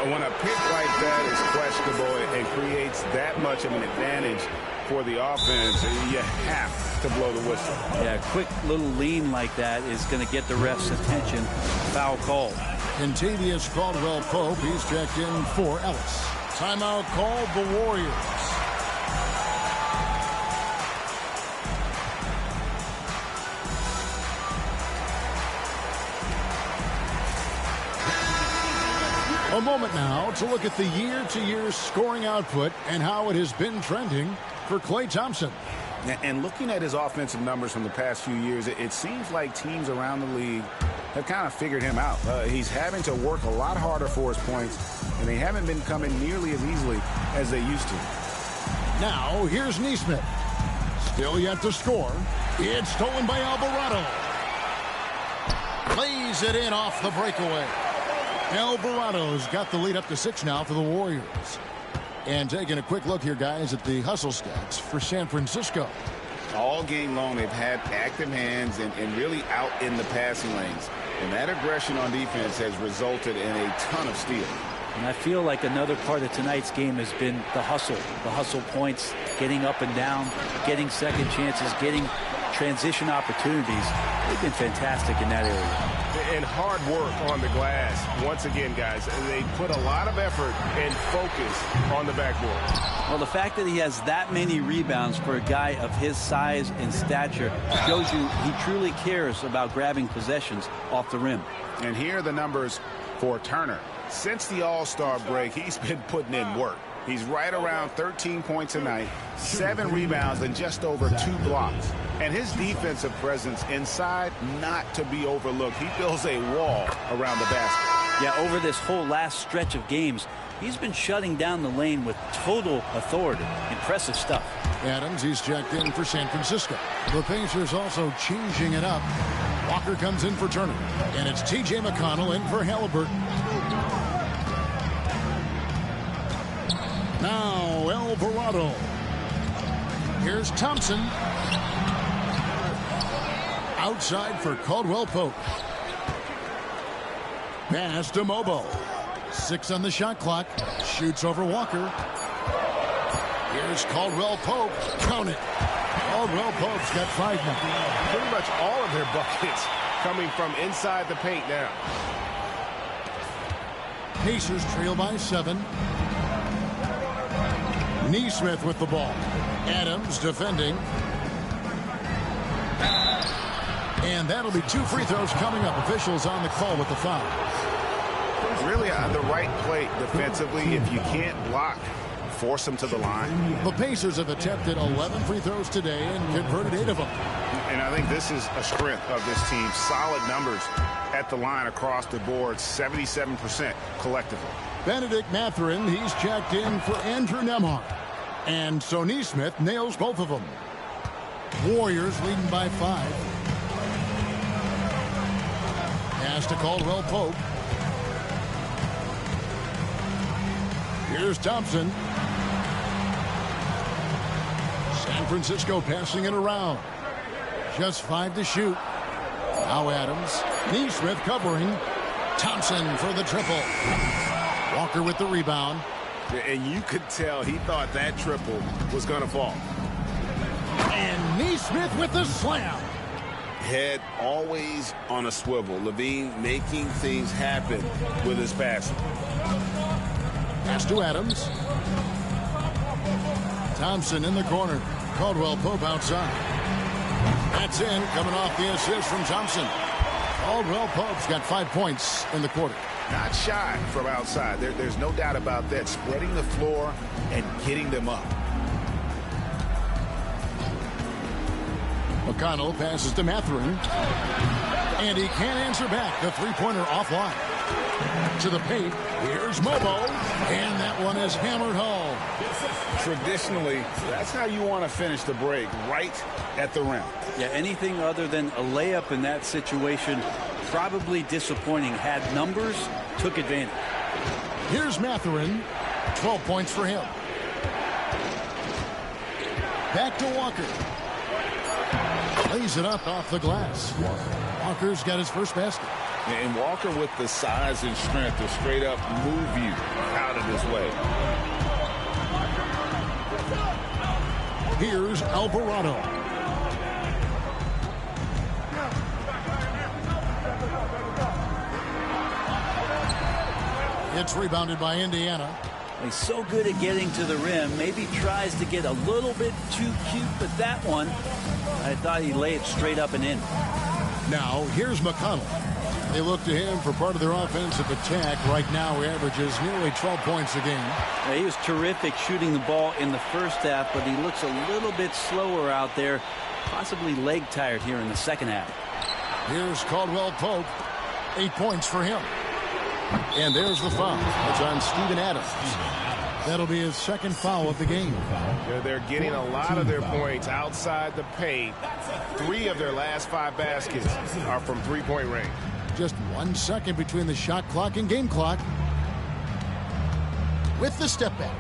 When a pick like that is questionable and creates that much of an advantage for the offense, you have to blow the whistle. Yeah, a quick little lean like that is going to get the ref's attention. Foul call. Contavious Caldwell-Pope, he's checked in for Ellis. Timeout called the Warriors. A moment now to look at the year-to-year scoring output and how it has been trending for Klay Thompson. And looking at his offensive numbers from the past few years, it seems like teams around the league have kind of figured him out. He's having to work a lot harder for his points, and they haven't been coming nearly as easily as they used to. Now, here's Nesmith. Still yet to score. It's stolen by Alvarado. Plays it in off the breakaway. Alvarado's got the lead up to 6 now for the Warriors. And taking a quick look here, guys, at the hustle stats for San Francisco. All game long, they've had active hands and really out in the passing lanes. And that aggression on defense has resulted in a ton of steals. And I feel like another part of tonight's game has been the hustle points, getting up and down, getting second chances, getting transition opportunities. They've been fantastic in that area. And hard work on the glass. Once again, guys, they put a lot of effort and focus on the backboard. Well, the fact that he has that many rebounds for a guy of his size and stature shows you he truly cares about grabbing possessions off the rim. And here are the numbers for Turner. Since the All-Star break, he's been putting in work. He's right around 13 points a night, 7 rebounds, and just over 2 blocks. And his defensive presence inside, not to be overlooked. He builds a wall around the basket. Yeah, over this whole last stretch of games, he's been shutting down the lane with total authority. Impressive stuff. Adams, he's checked in for San Francisco. The Pacers also changing it up. Walker comes in for Turner. And it's T.J. McConnell in for Halliburton. Now Alvarado. Here's Thompson. Outside for Caldwell Pope. Pass to Mobo. 6 on the shot clock. Shoots over Walker. Here's Caldwell Pope. Count it. Caldwell Pope's got 5 now. Pretty much all of their buckets coming from inside the paint now. Pacers trail by 7. Neesmith with the ball. Adams defending. And that'll be 2 free throws coming up. Officials on the call with the foul. Really on the right play defensively. If you can't block, force them to the line. The Pacers have attempted 11 free throws today and converted 8 of them. And I think this is a strength of this team. Solid numbers at the line across the board. 77% collectively. Benedict Mathurin, he's checked in for Andrew Nembhard. And so Neesmith nails both of them. Warriors leading by 5. Pass to Caldwell Pope. Here's Thompson. San Francisco passing it around. Just 5 to shoot. Now Adams. Neesmith covering. Thompson for the triple. Walker with the rebound. And you could tell he thought that triple was going to fall. And Neesmith with the slam. Head always on a swivel. Levine making things happen with his passing. Pass to Adams. Thompson in the corner. Caldwell Pope outside. That's in, coming off the assist from Thompson. Caldwell Pope's got 5 points in the quarter. Not shy from outside. There's no doubt about that. Spreading the floor and getting them up. McConnell passes to Mathurin. And he can't answer back. The three-pointer offline. To the paint. Here's Mobo. And that one is hammered home. Traditionally, that's how you want to finish the break, right at the rim. Yeah, anything other than a layup in that situation, probably disappointing. Had numbers, took advantage. Here's Mathurin. 12 points for him. Back to Walker. Lays it up off the glass. Walker's got his first basket. And Walker with the size and strength to straight up move you out of his way. Here's Alvarado. It's rebounded by Indiana. He's so good at getting to the rim. Maybe tries to get a little bit too cute, but that one, I thought he'd lay it straight up and in. Now, here's McConnell. They look to him for part of their offensive attack. Right now, he averages nearly 12 points a game. Yeah, he was terrific shooting the ball in the first half, but he looks a little bit slower out there, possibly leg tired here in the second half. Here's Caldwell Pope. 8 points for him. And there's the foul. It's on Steven Adams. That'll be his second foul of the game. They're getting a lot of their points outside the paint. 3 of their last 5 baskets are from three-point range. Just 1 second between the shot clock and game clock. With the step back.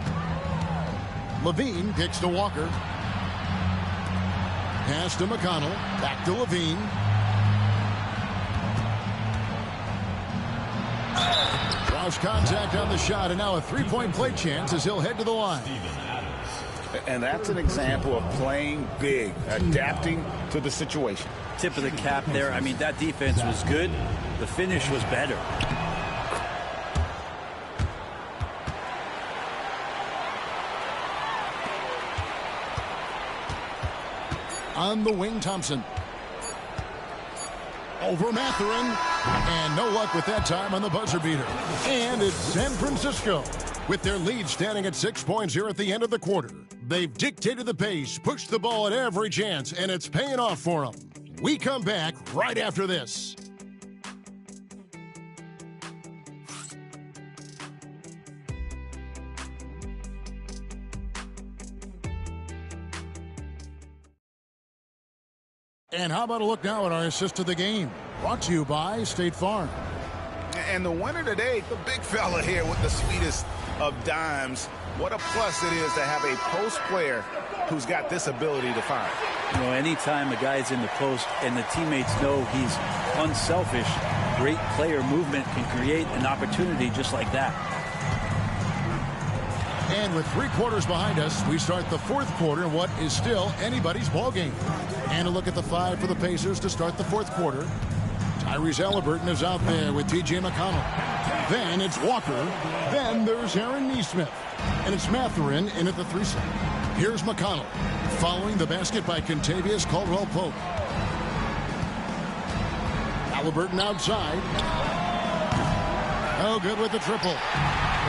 Levine kicks to Walker. Pass to McConnell. Back to Levine. Draws contact on the shot, and now a three-point play chance as he'll head to the line. And that's an example of playing big, adapting to the situation. Tip of the cap there. I mean, that defense was good. The finish was better. On the wing, Thompson. Over Mathurin. And no luck with that time on the buzzer beater. And it's San Francisco with their lead standing at 6 points here at the end of the quarter. They've dictated the pace, pushed the ball at every chance, and it's paying off for them. We come back right after this. And how about a look now at our assist of the game? Brought to you by State Farm. And the winner today, the big fella here with the sweetest of dimes. What a plus it is to have a post player who's got this ability to find. You know, anytime a guy's in the post and the teammates know he's unselfish, great player movement can create an opportunity just like that. And with 3 quarters behind us, we start the 4th quarter in what is still anybody's ball game. And a look at the 5 for the Pacers to start the 4th quarter. Tyrese Haliburton is out there with T.J. McConnell. Then it's Walker. Then there's Aaron Nesmith. And it's Mathurin in at the 3 set. Here's McConnell, following the basket by Kentavious Caldwell-Pope. Haliburton outside. Oh, good with the triple.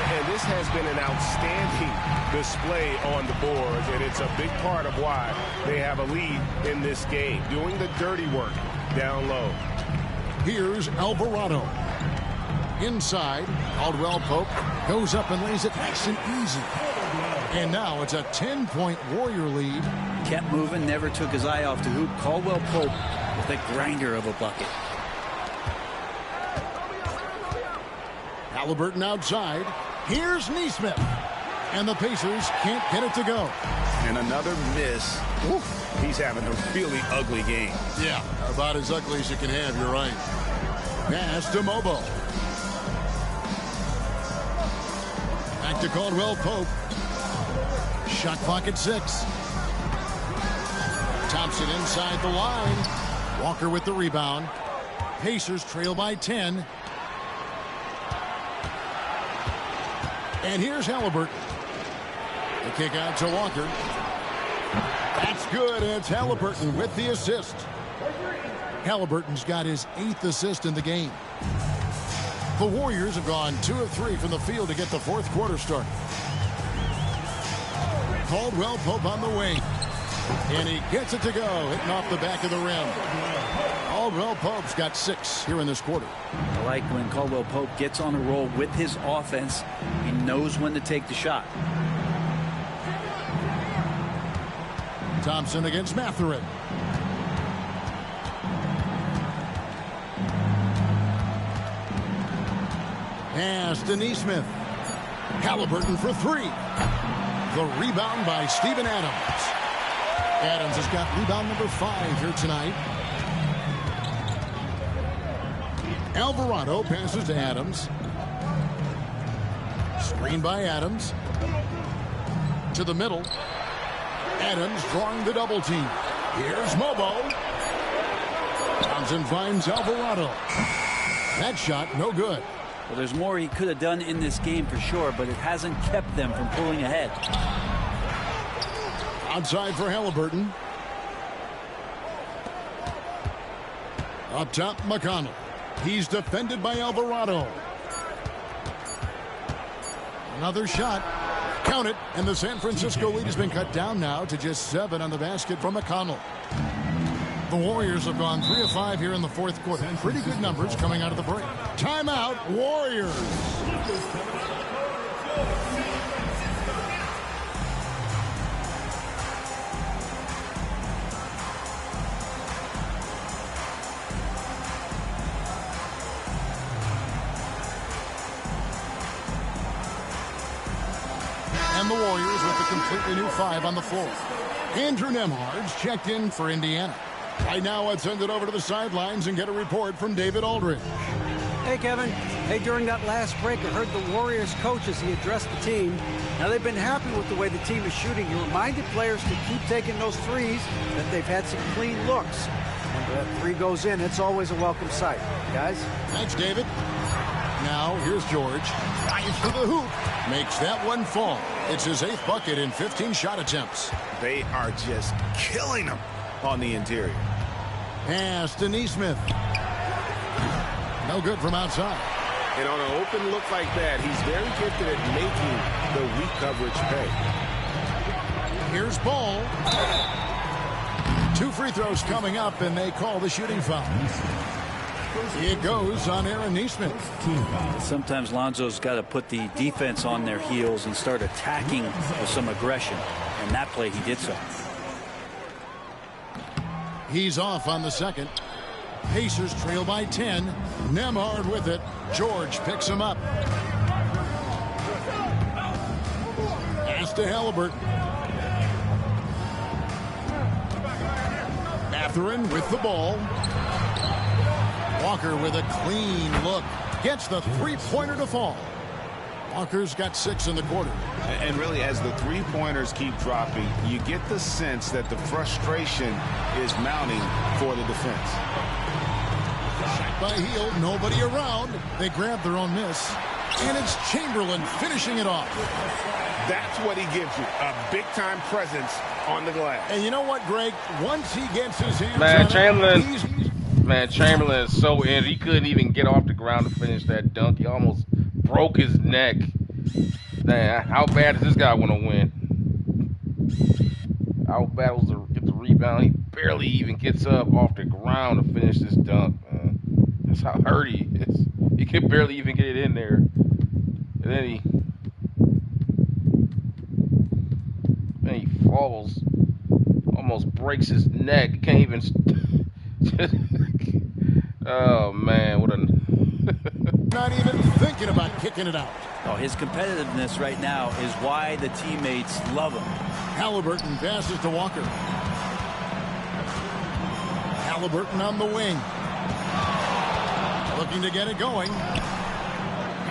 And this has been an outstanding display on the boards, and it's a big part of why they have a lead in this game, doing the dirty work down low. Here's Alvarado. Inside, Caldwell-Pope goes up and lays it nice and easy. And now it's a 10-point Warrior lead. Kept moving, never took his eye off the hoop. Caldwell-Pope with a grinder of a bucket. Haliburton outside. Here's Nesmith. And the Pacers can't get it to go. And another miss. Oof. He's having a really ugly game. Yeah, about as ugly as you can have, you're right. Pass to Mobo. Back to Caldwell-Pope. Shot clock at 6. Thompson inside the line. Walker with the rebound. Pacers trail by 10. And here's Haliburton. The kick out to Walker. That's good, and it's Haliburton with the assist. Haliburton's got his 8th assist in the game. The Warriors have gone 2 of 3 from the field to get the 4th quarter started. Caldwell-Pope on the wing. And he gets it to go, hitting off the back of the rim. Caldwell-Pope's got 6 here in this quarter. I like when Caldwell-Pope gets on a roll with his offense. He knows when to take the shot. Thompson against Mathurin. Pass to Nesmith. Haliburton for 3. The rebound by Steven Adams. Adams has got rebound number 5 here tonight. Alvarado passes to Adams. Screen by Adams. To the middle. Adams drawing the double team. Here's Mobo. Thompson finds Alvarado. That shot, no good. Well, there's more he could have done in this game for sure, but it hasn't kept them from pulling ahead. Outside for Haliburton. Up top, McConnell. He's defended by Alvarado. Another shot. Count it, and the San Francisco lead has been cut down now to just 7 on the basket from McConnell. The Warriors have gone 3 of 5 here in the 4th quarter, and pretty good numbers coming out of the break. Timeout, Warriors. And And the Warriors with a completely new 5 on the floor. Andrew Nembhard's checked in for Indiana. Right now, let's send it over to the sidelines and get a report from David Aldridge. Hey, Kevin. Hey, during that last break, I heard the Warriors coach as he addressed the team. Now, they've been happy with the way the team is shooting. He reminded players to keep taking those threes, that they've had some clean looks. When that three goes in, it's always a welcome sight. Guys? Thanks, David. Now, here's George. Dives to the hoop. Makes that one fall. It's his 8th bucket in 15 shot attempts. They are just killing them on the interior. Pass to Nesmith. No good from outside. And on an open look like that, he's very gifted at making the weak coverage pay. Here's Ball. 2 free throws coming up, and they call the shooting foul. It goes on Aaron Nesmith. Sometimes Lonzo's got to put the defense on their heels and start attacking with some aggression. And that play, he did so. He's off on the second. Pacers trail by 10. Nembhard with it. George picks him up. Pass to Halliburton. Mathurin with the ball. Walker with a clean look. Gets the three-pointer to fall. Walker's got 6 in the quarter. And really, as the three-pointers keep dropping, you get the sense that the frustration is mounting for the defense. Shot by Hield, nobody around. They grab their own miss. And it's Chamberlain finishing it off. That's what he gives you, a big-time presence on the glass. And you know what, Greg? Once he gets his hands Man, Chamberlain is so in. He couldn't even get off the ground to finish that dunk. He almost broke his neck. Dang, how bad does this guy want to win? How bad was to get the rebound? He barely even gets up off the ground to finish this dunk, man. That's how hurt he is. He can barely even get it in there. And then he falls, almost breaks his neck. He can't even. Oh man, what a. Not even thinking about kicking it out. Oh, his competitiveness right now is why the teammates love him. Halliburton passes to Walker. Halliburton on the wing. Looking to get it going.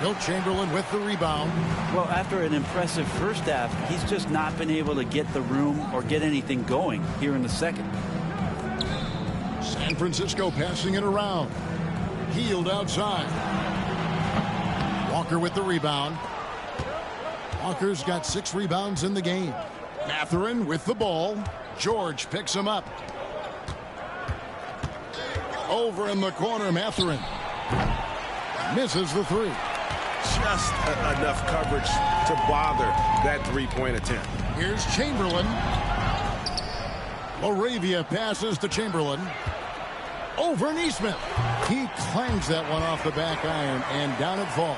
Wilt Chamberlain with the rebound. Well, after an impressive first half, he's just not been able to get the room or get anything going here in the second. San Francisco passing it around. Hield outside. Walker with the rebound. Walker's got 6 rebounds in the game. Mathurin with the ball. George picks him up. Over in the corner, Mathurin. Misses the 3. Just enough coverage to bother that three-point attempt. Here's Chamberlain. Laravia passes to Chamberlain. Over Nesmith. He clangs that one off the back iron, and down it falls.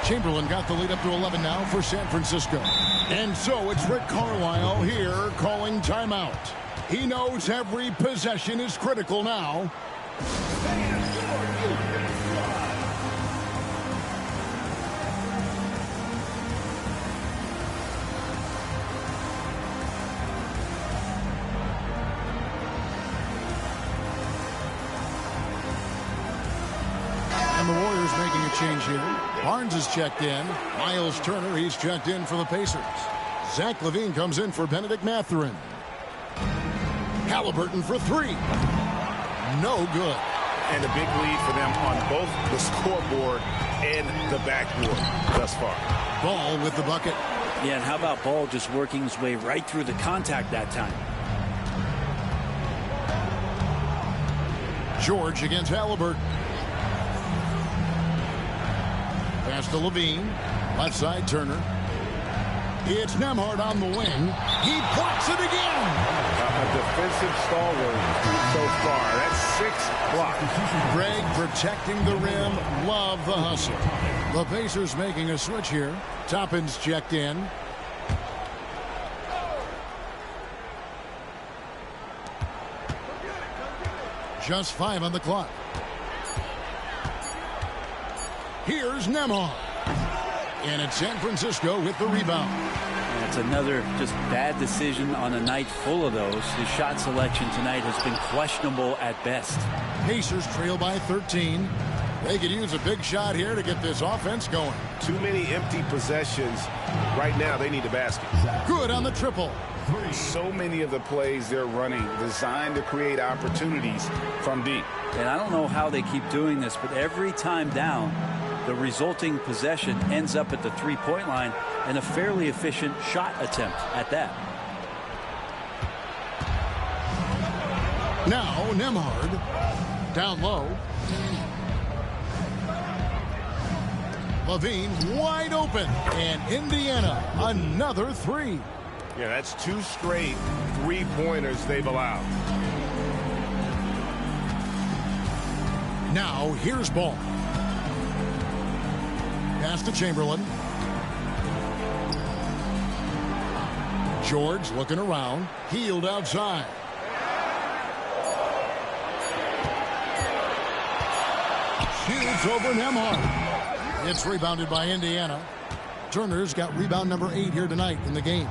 Chamberlain got the lead up to 11 now for San Francisco. And so it's Rick Carlisle here calling timeout. He knows every possession is critical now. And the Warriors making a change here. Barnes is checked in. Myles Turner, he's checked in for the Pacers. Zach LaVine comes in for Benedict Mathurin. Halliburton for 3. No good. And a big lead for them on both the scoreboard and the backboard thus far. Ball with the bucket. Yeah, and how about Ball just working his way right through the contact that time? George against Halliburton. Pass to LaVine. Left side, Turner. It's Nembhard on the wing. He blocks it again. A defensive stalwart so far. That's 6 blocks. Greg protecting the rim. Love the hustle. The Pacers making a switch here. Toppin's checked in. Just 5 on the clock. Here's Nembhard. And it's San Francisco with the rebound. That's another just bad decision on a night full of those. His shot selection tonight has been questionable at best. Pacers trail by 13. They could use a big shot here to get this offense going. Too many empty possessions. Right now, they need a basket. Good on the triple. So many of the plays they're running designed to create opportunities from deep. And I don't know how they keep doing this, but every time down, the resulting possession ends up at the three-point line and a fairly efficient shot attempt at that. Now Nembhard down low. Levine wide open, and Indiana another three. Yeah, that's 2 straight three-pointers they've allowed. Now here's Ball. Pass to Chamberlain. George looking around. Healed outside. Shoots over Nembhard. It's rebounded by Indiana. Turner's got rebound number 8 here tonight in the game.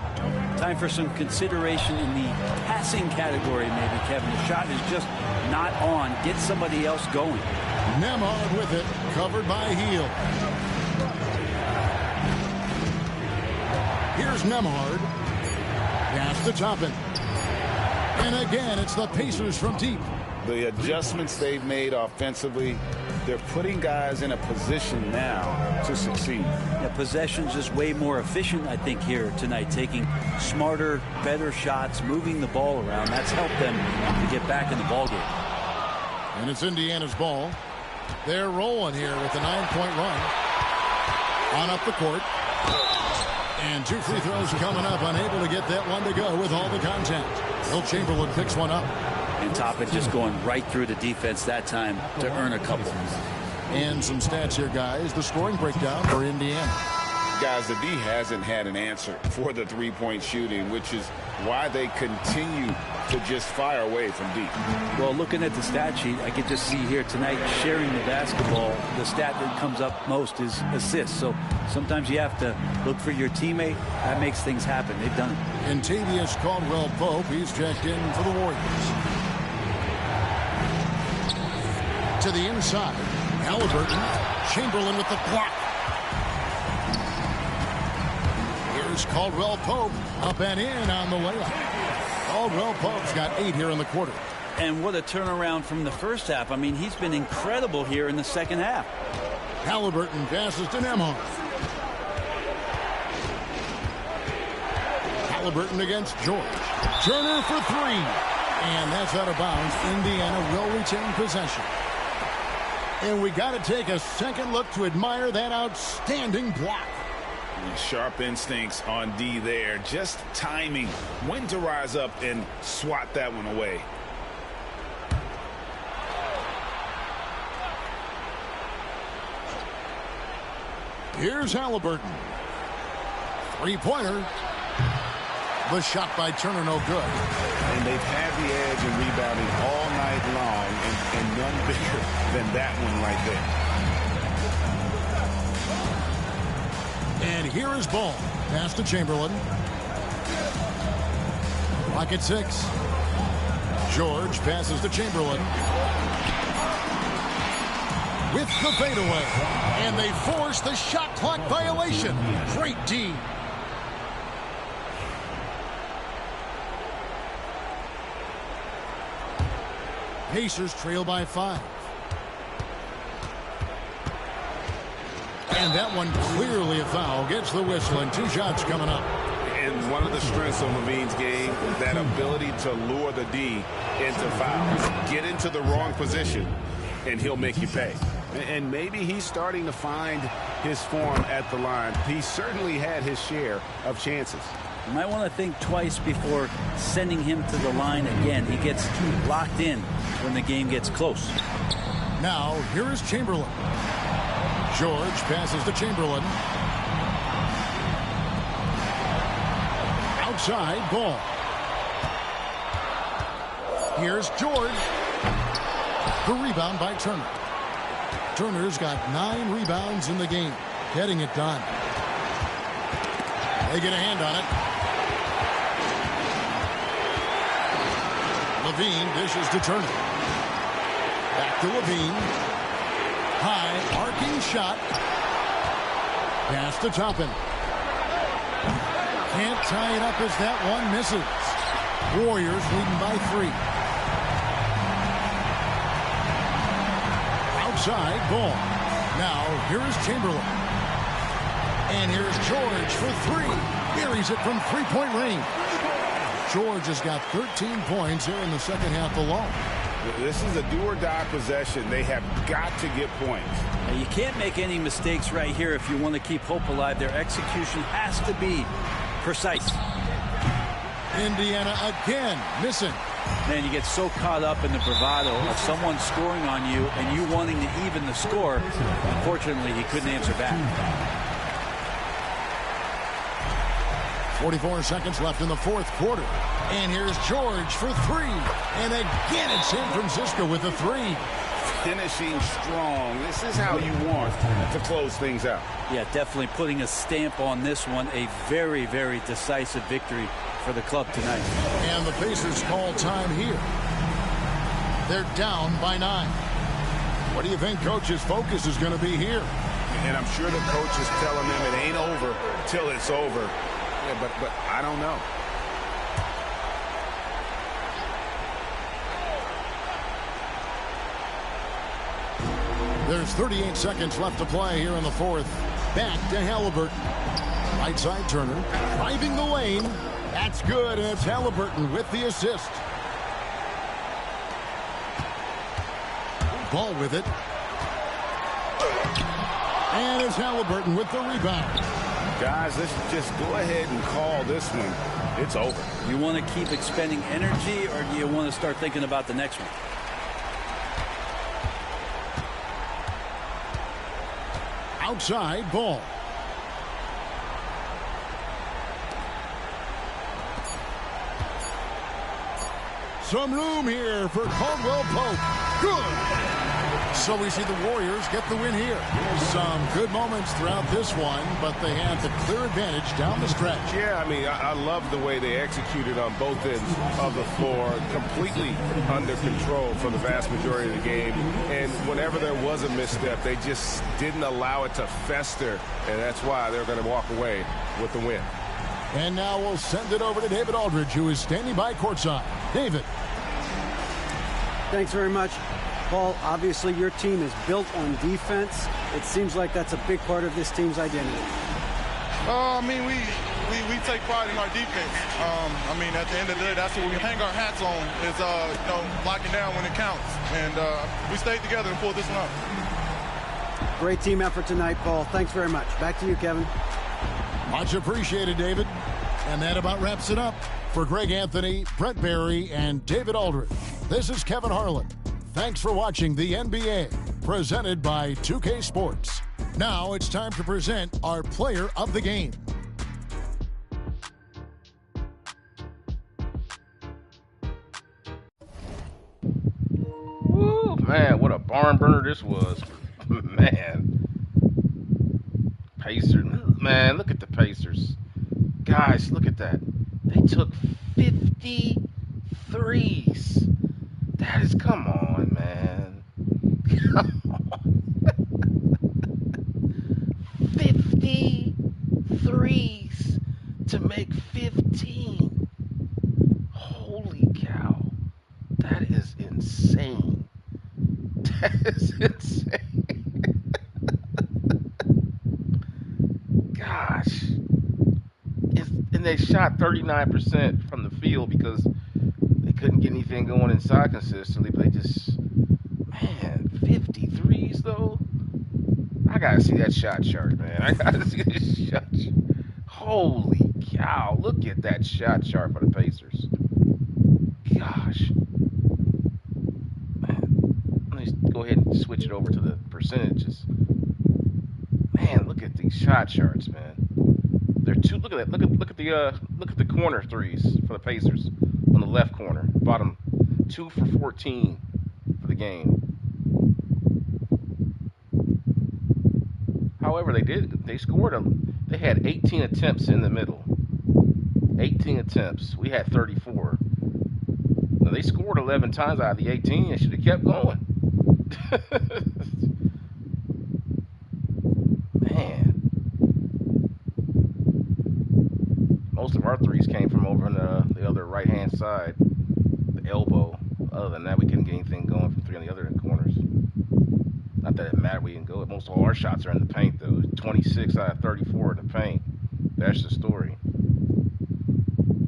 Time for some consideration in the passing category, maybe, Kevin. The shot is just not on. Get somebody else going. Nembhard with it, covered by Hield. Here's Nembhard. Pass to Toppin. And again, it's the Pacers from deep. The adjustments they've made offensively, they're putting guys in a position now to succeed. Yeah, possession's just way more efficient, I think, here tonight. Taking smarter, better shots, moving the ball around. That's helped them to get back in the ballgame. And it's Indiana's ball. They're rolling here with a 9-point run. On up the court. And 2 free throws coming up. Unable to get that one to go with all the contact. Wilt Chamberlain picks one up. And Toppin just going right through the defense that time to earn a couple. And some stats here, guys. The scoring breakdown for Indiana. Guys, the D hasn't had an answer for the three-point shooting, which is why they continue to just fire away from deep. Well, looking at the stat sheet, I could just see here tonight sharing the basketball. The stat that comes up most is assists. So sometimes you have to look for your teammate. That makes things happen. They've done it. And Tavius Caldwell-Pope, he's checked in for the Warriors. To the inside. Halliburton. Chamberlain with the block. Here's Caldwell-Pope up and in on the layup. Caldwell-Pope's got 8 here in the quarter. And what a turnaround from the first half. I mean, he's been incredible here in the second half. Halliburton passes to Nembhard. Halliburton against George. Turner for 3. And that's out of bounds. Indiana will retain possession. And we got to take a second look to admire that outstanding block. Sharp instincts on D there. Just timing when to rise up and swat that one away. Here's Halliburton. Three-pointer. The shot by Turner no good. And they've had the edge in rebounding all night long, and none bigger than that one right there. And here is Ball. Pass to Chamberlain. Clock at 6. George passes to Chamberlain. With the fadeaway. And they force the shot clock violation. Great D. Pacers trail by 5. And that one clearly a foul. Gets the whistle, and 2 shots coming up. And one of the strengths of Levine's game, that ability to lure the D into fouls. Get into the wrong position, and he'll make you pay. And maybe he's starting to find his form at the line. He certainly had his share of chances. You might want to think twice before sending him to the line again. He gets locked in when the game gets close. Now, here is Chamberlain. George passes to Chamberlain. Outside, Ball. Here's George. The rebound by Turner. Turner's got 9 rebounds in the game. Getting it done. They get a hand on it. Levine dishes to Turner. Back to Levine. High, arcing shot. Pass to Toppin. Can't tie it up as that one misses. Warriors leading by 3. Outside, ball. Now, here's Chamberlain. And here's George for 3. Buries it from three-point range. George has got 13 points here in the second half alone. This is a do-or-die possession. They have got to get points. Now, you can't make any mistakes right here if you want to keep hope alive. Their execution has to be precise. Indiana again missing. Man, you get so caught up in the bravado of someone scoring on you and you wanting to even the score. Unfortunately, he couldn't answer back. 44 seconds left in the fourth quarter. And here's George for 3. And again, it's San Francisco with a 3. Finishing strong. This is how you want to close things out. Yeah, definitely putting a stamp on this one. A very, very decisive victory for the club tonight. And the Pacers call time here. They're down by 9. What do you think Coach's focus is going to be here? And I'm sure the coach is telling them it ain't over till it's over. Yeah, but I don't know. There's 38 seconds left to play here in the fourth. Back to Halliburton. Right side Turner. Driving the lane. That's good, and it's Halliburton with the assist. Ball with it. And it's Halliburton with the rebound. Guys, let's just go ahead and call this one. It's over. You want to keep expending energy, or do you want to start thinking about the next one? Outside ball. Some room here for Caldwell Pope. Good. So we see the Warriors get the win here. Some good moments throughout this one, but they have the clear advantage down the stretch. Yeah, I mean, I love the way they executed on both ends of the floor. Completely under control for the vast majority of the game. And whenever there was a misstep, they just didn't allow it to fester. And that's why they're going to walk away with the win. And now we'll send it over to David Aldridge, who is standing by courtside. David. Thanks very much. Paul, obviously your team is built on defense. It seems like that's a big part of this team's identity. I mean, we take pride in our defense. I mean, at the end of the day, that's what we hang our hats on is, you know, locking down when it counts. And we stayed together and pulled this one out. Great team effort tonight, Paul. Thanks very much. Back to you, Kevin. Much appreciated, David. And that about wraps it up. For Greg Anthony, Brett Barry, and David Aldridge, this is Kevin Harlan. Thanks for watching the NBA, presented by 2K Sports. Now it's time to present our player of the game. Woo, man, what a barn burner this was. Man. Pacers. Man, look at the Pacers. Guys, look at that. They took 50 threes. That is, come on, man. Come on. 50 threes to make 15. Holy cow. That is insane. That is insane. Gosh. And they shot 39% from the field because they couldn't get anything going inside consistently, but they just, man, 53s though. I gotta see that shot chart, man. I gotta see this shot chart. Holy cow, look at that shot chart for the Pacers. Gosh. Man, let me go ahead and switch it over to the percentages. Man, look at these shot charts, man. They're two. Look at that. Look at the corner threes for the Pacers on the left corner, bottom 2 for 14 for the game. However, they scored they had 18 attempts in the middle. 18 attempts. We had 34. They scored 11 times out of the 18. They should have kept going. Man. Most of our threes came from over on the other right-hand side, the elbow. Other than that, we couldn't get anything going from three on the other corners. Not that it mattered, we didn't go. Most of all our shots are in the paint, though. 26 out of 34 in the paint. That's the story.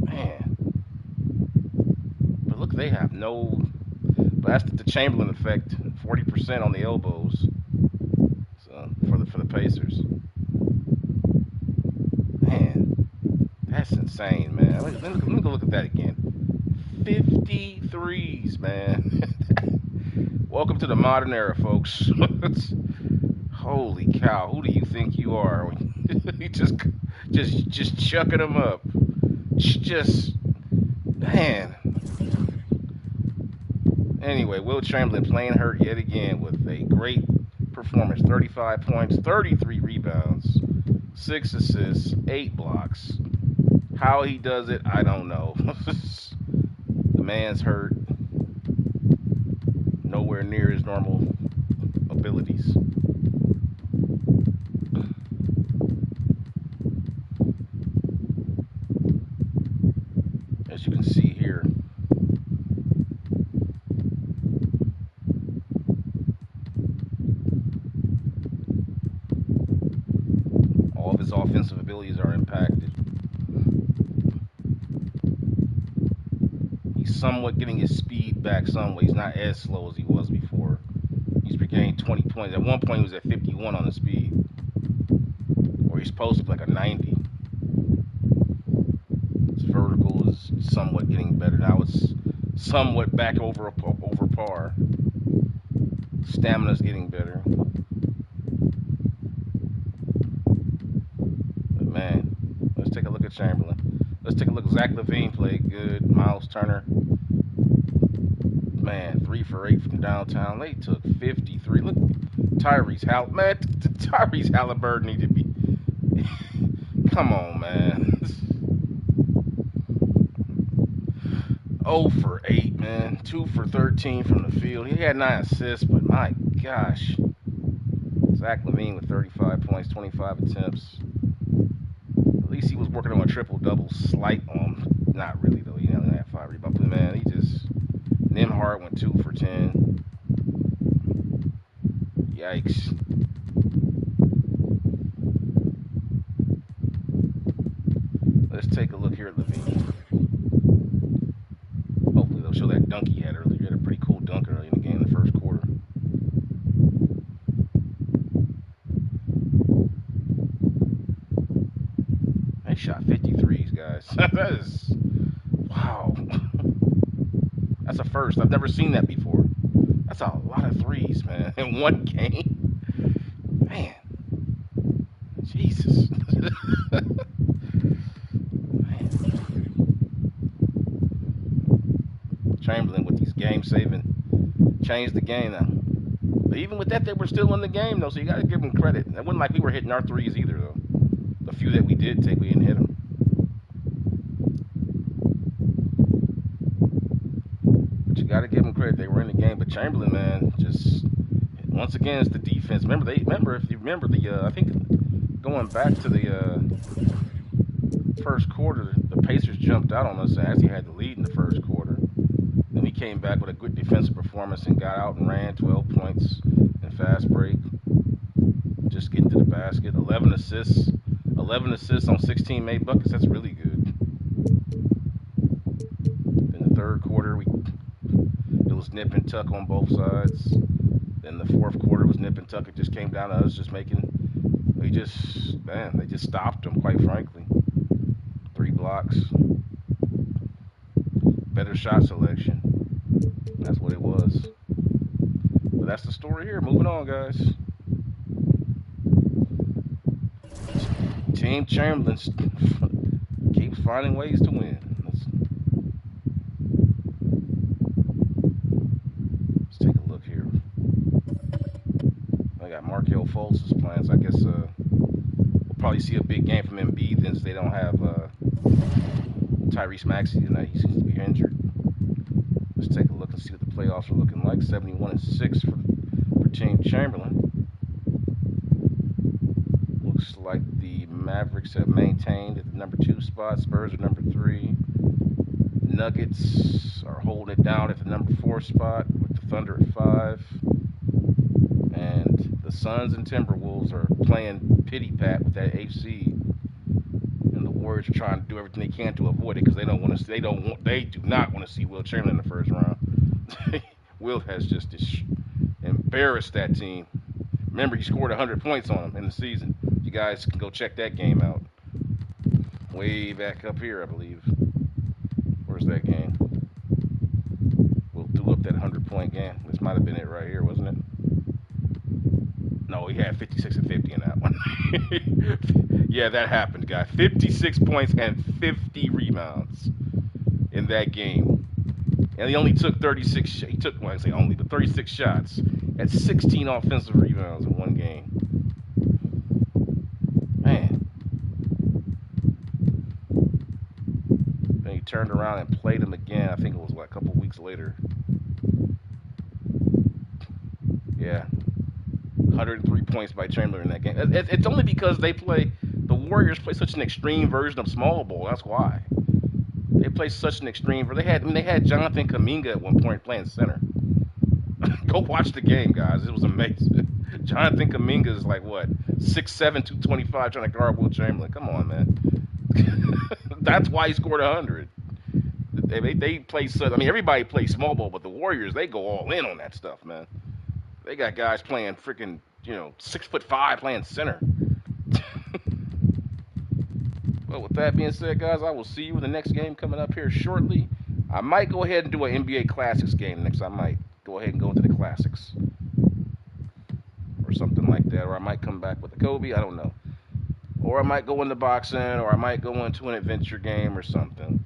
Man. But look, they have no... But that's the Chamberlain effect. 40% on the elbows. So for the Pacers. Man. That's insane, man. Let me go look at that again. 53s, man. Welcome to the modern era, folks. Holy cow! Who do you think you are? You just chucking them up. Just man. Anyway, Wilt Chamberlain playing hurt yet again with a great performance. 35 points, 33 rebounds, 6 assists, 8 blocks. How he does it, I don't know. The man's hurt. Nowhere near his normal abilities. As you can see here, all of his offensive abilities are impacted. He's somewhat getting his speed back somewhat. He's not as slow as he was before. He's regained 20 points. At one point, he was at 51 on the speed. Or he's supposed to be like a 90. His vertical is somewhat getting better. Now it's somewhat back over par. Stamina's getting better. But man, let's take a look at Chamberlain. Let's take a look. Zach LaVine played good. Myles Turner. Man, 3 for 8 from downtown. They took 53. Look, Tyrese Halliburton need to be. Come on, man. 0 for 8, man. 2 for 13 from the field. He had 9 assists, but my gosh. Zach LaVine with 35 points, 25 attempts. At least he was working on a triple-double slight on. Not really, though. He only had 5 rebounds. But man, he just. Nembhard went 2 for 10. Yikes. Let's take a look here at LaVine. Hopefully they'll show that dunk he had earlier. He had a pretty cool dunk early in the game in the first quarter. They shot 53s, guys. That is... Wow. That's a first. I've never seen that before. That's a lot of threes, man, in one game. Man. Jesus. Man. Chamberlain with these game-saving. Changed the game now. But even with that, they were still in the game, though, so you got to give them credit. It wasn't like we were hitting our threes either, though. The few that we did take, we didn't hit them. Got to give them credit. They were in the game, but Chamberlain, man, just once again, it's the defense. Remember, if you remember the, I think going back to the first quarter, the Pacers jumped out on us as he had the lead in the first quarter. Then he came back with a good defensive performance and got out and ran 12 points in fast break. Just getting to the basket. 11 assists on 16 made buckets. That's really good. In the third quarter, it was nip and tuck on both sides. Then the fourth quarter was nip and tuck. It just came down to us just making. They just stopped them, quite frankly. 3 blocks. Better shot selection. That's what it was. But that's the story here. Moving on, guys. Team Chamberlain keeps finding ways to win. Let's take a look here. I got Markelle Fultz playing, so I guess we'll probably see a big game from Embiid since they don't have Tyrese Maxey tonight. He seems to be injured. Let's take a look and see what the playoffs are looking like. 71-6 for Team Chamberlain. Looks like the Mavericks have maintained at the number 2 spot. Spurs are number 3. Nuggets are holding it down at the number 4 spot with the Thunder at 5. And the Suns and Timberwolves are playing pity-pat with that 8th seed. And the Warriors are trying to do everything they can to avoid it because they do not want to see Wilt Chamberlain in the first round. Wilt has just embarrassed that team. Remember, he scored 100 points on them in the season. You guys can go check that game out. Way back up here, I believe. Where's that game? Wilt threw up that 100-point game. This might have been it right here, wasn't it? No, he had 56 and 50 in that one. Yeah, that happened, guy. 56 points and 50 rebounds in that game. And he only took 36 shots. He took, well, I say only, but 36 shots at 16 offensive rebounds in one game. Man. Then he turned around and played him again. I think it was, a couple weeks later. Yeah. 103 points by Chamberlain in that game. It's only because the Warriors play such an extreme version of small ball. That's why. They play such an extreme. They had Jonathan Kuminga at one point playing center. Go watch the game, guys. It was amazing. Jonathan Kuminga is like, what, 6'7", 225, trying to guard Wilt Chamberlain. Come on, man. That's why he scored 100. They play such. I mean, everybody plays small ball, but the Warriors, they go all in on that stuff, man. They got guys playing freaking, 6'5" playing center. Well, with that being said, guys, I will see you in the next game coming up here shortly. I might go ahead and do an NBA Classics game next. I might go ahead and go into the Classics or something like that. Or I might come back with a Kobe. I don't know. Or I might go into boxing, or I might go into an adventure game or something.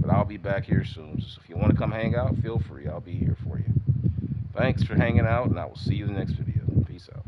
But I'll be back here soon. So if you want to come hang out, feel free. I'll be here for you. Thanks for hanging out, and I will see you in the next video. Peace out.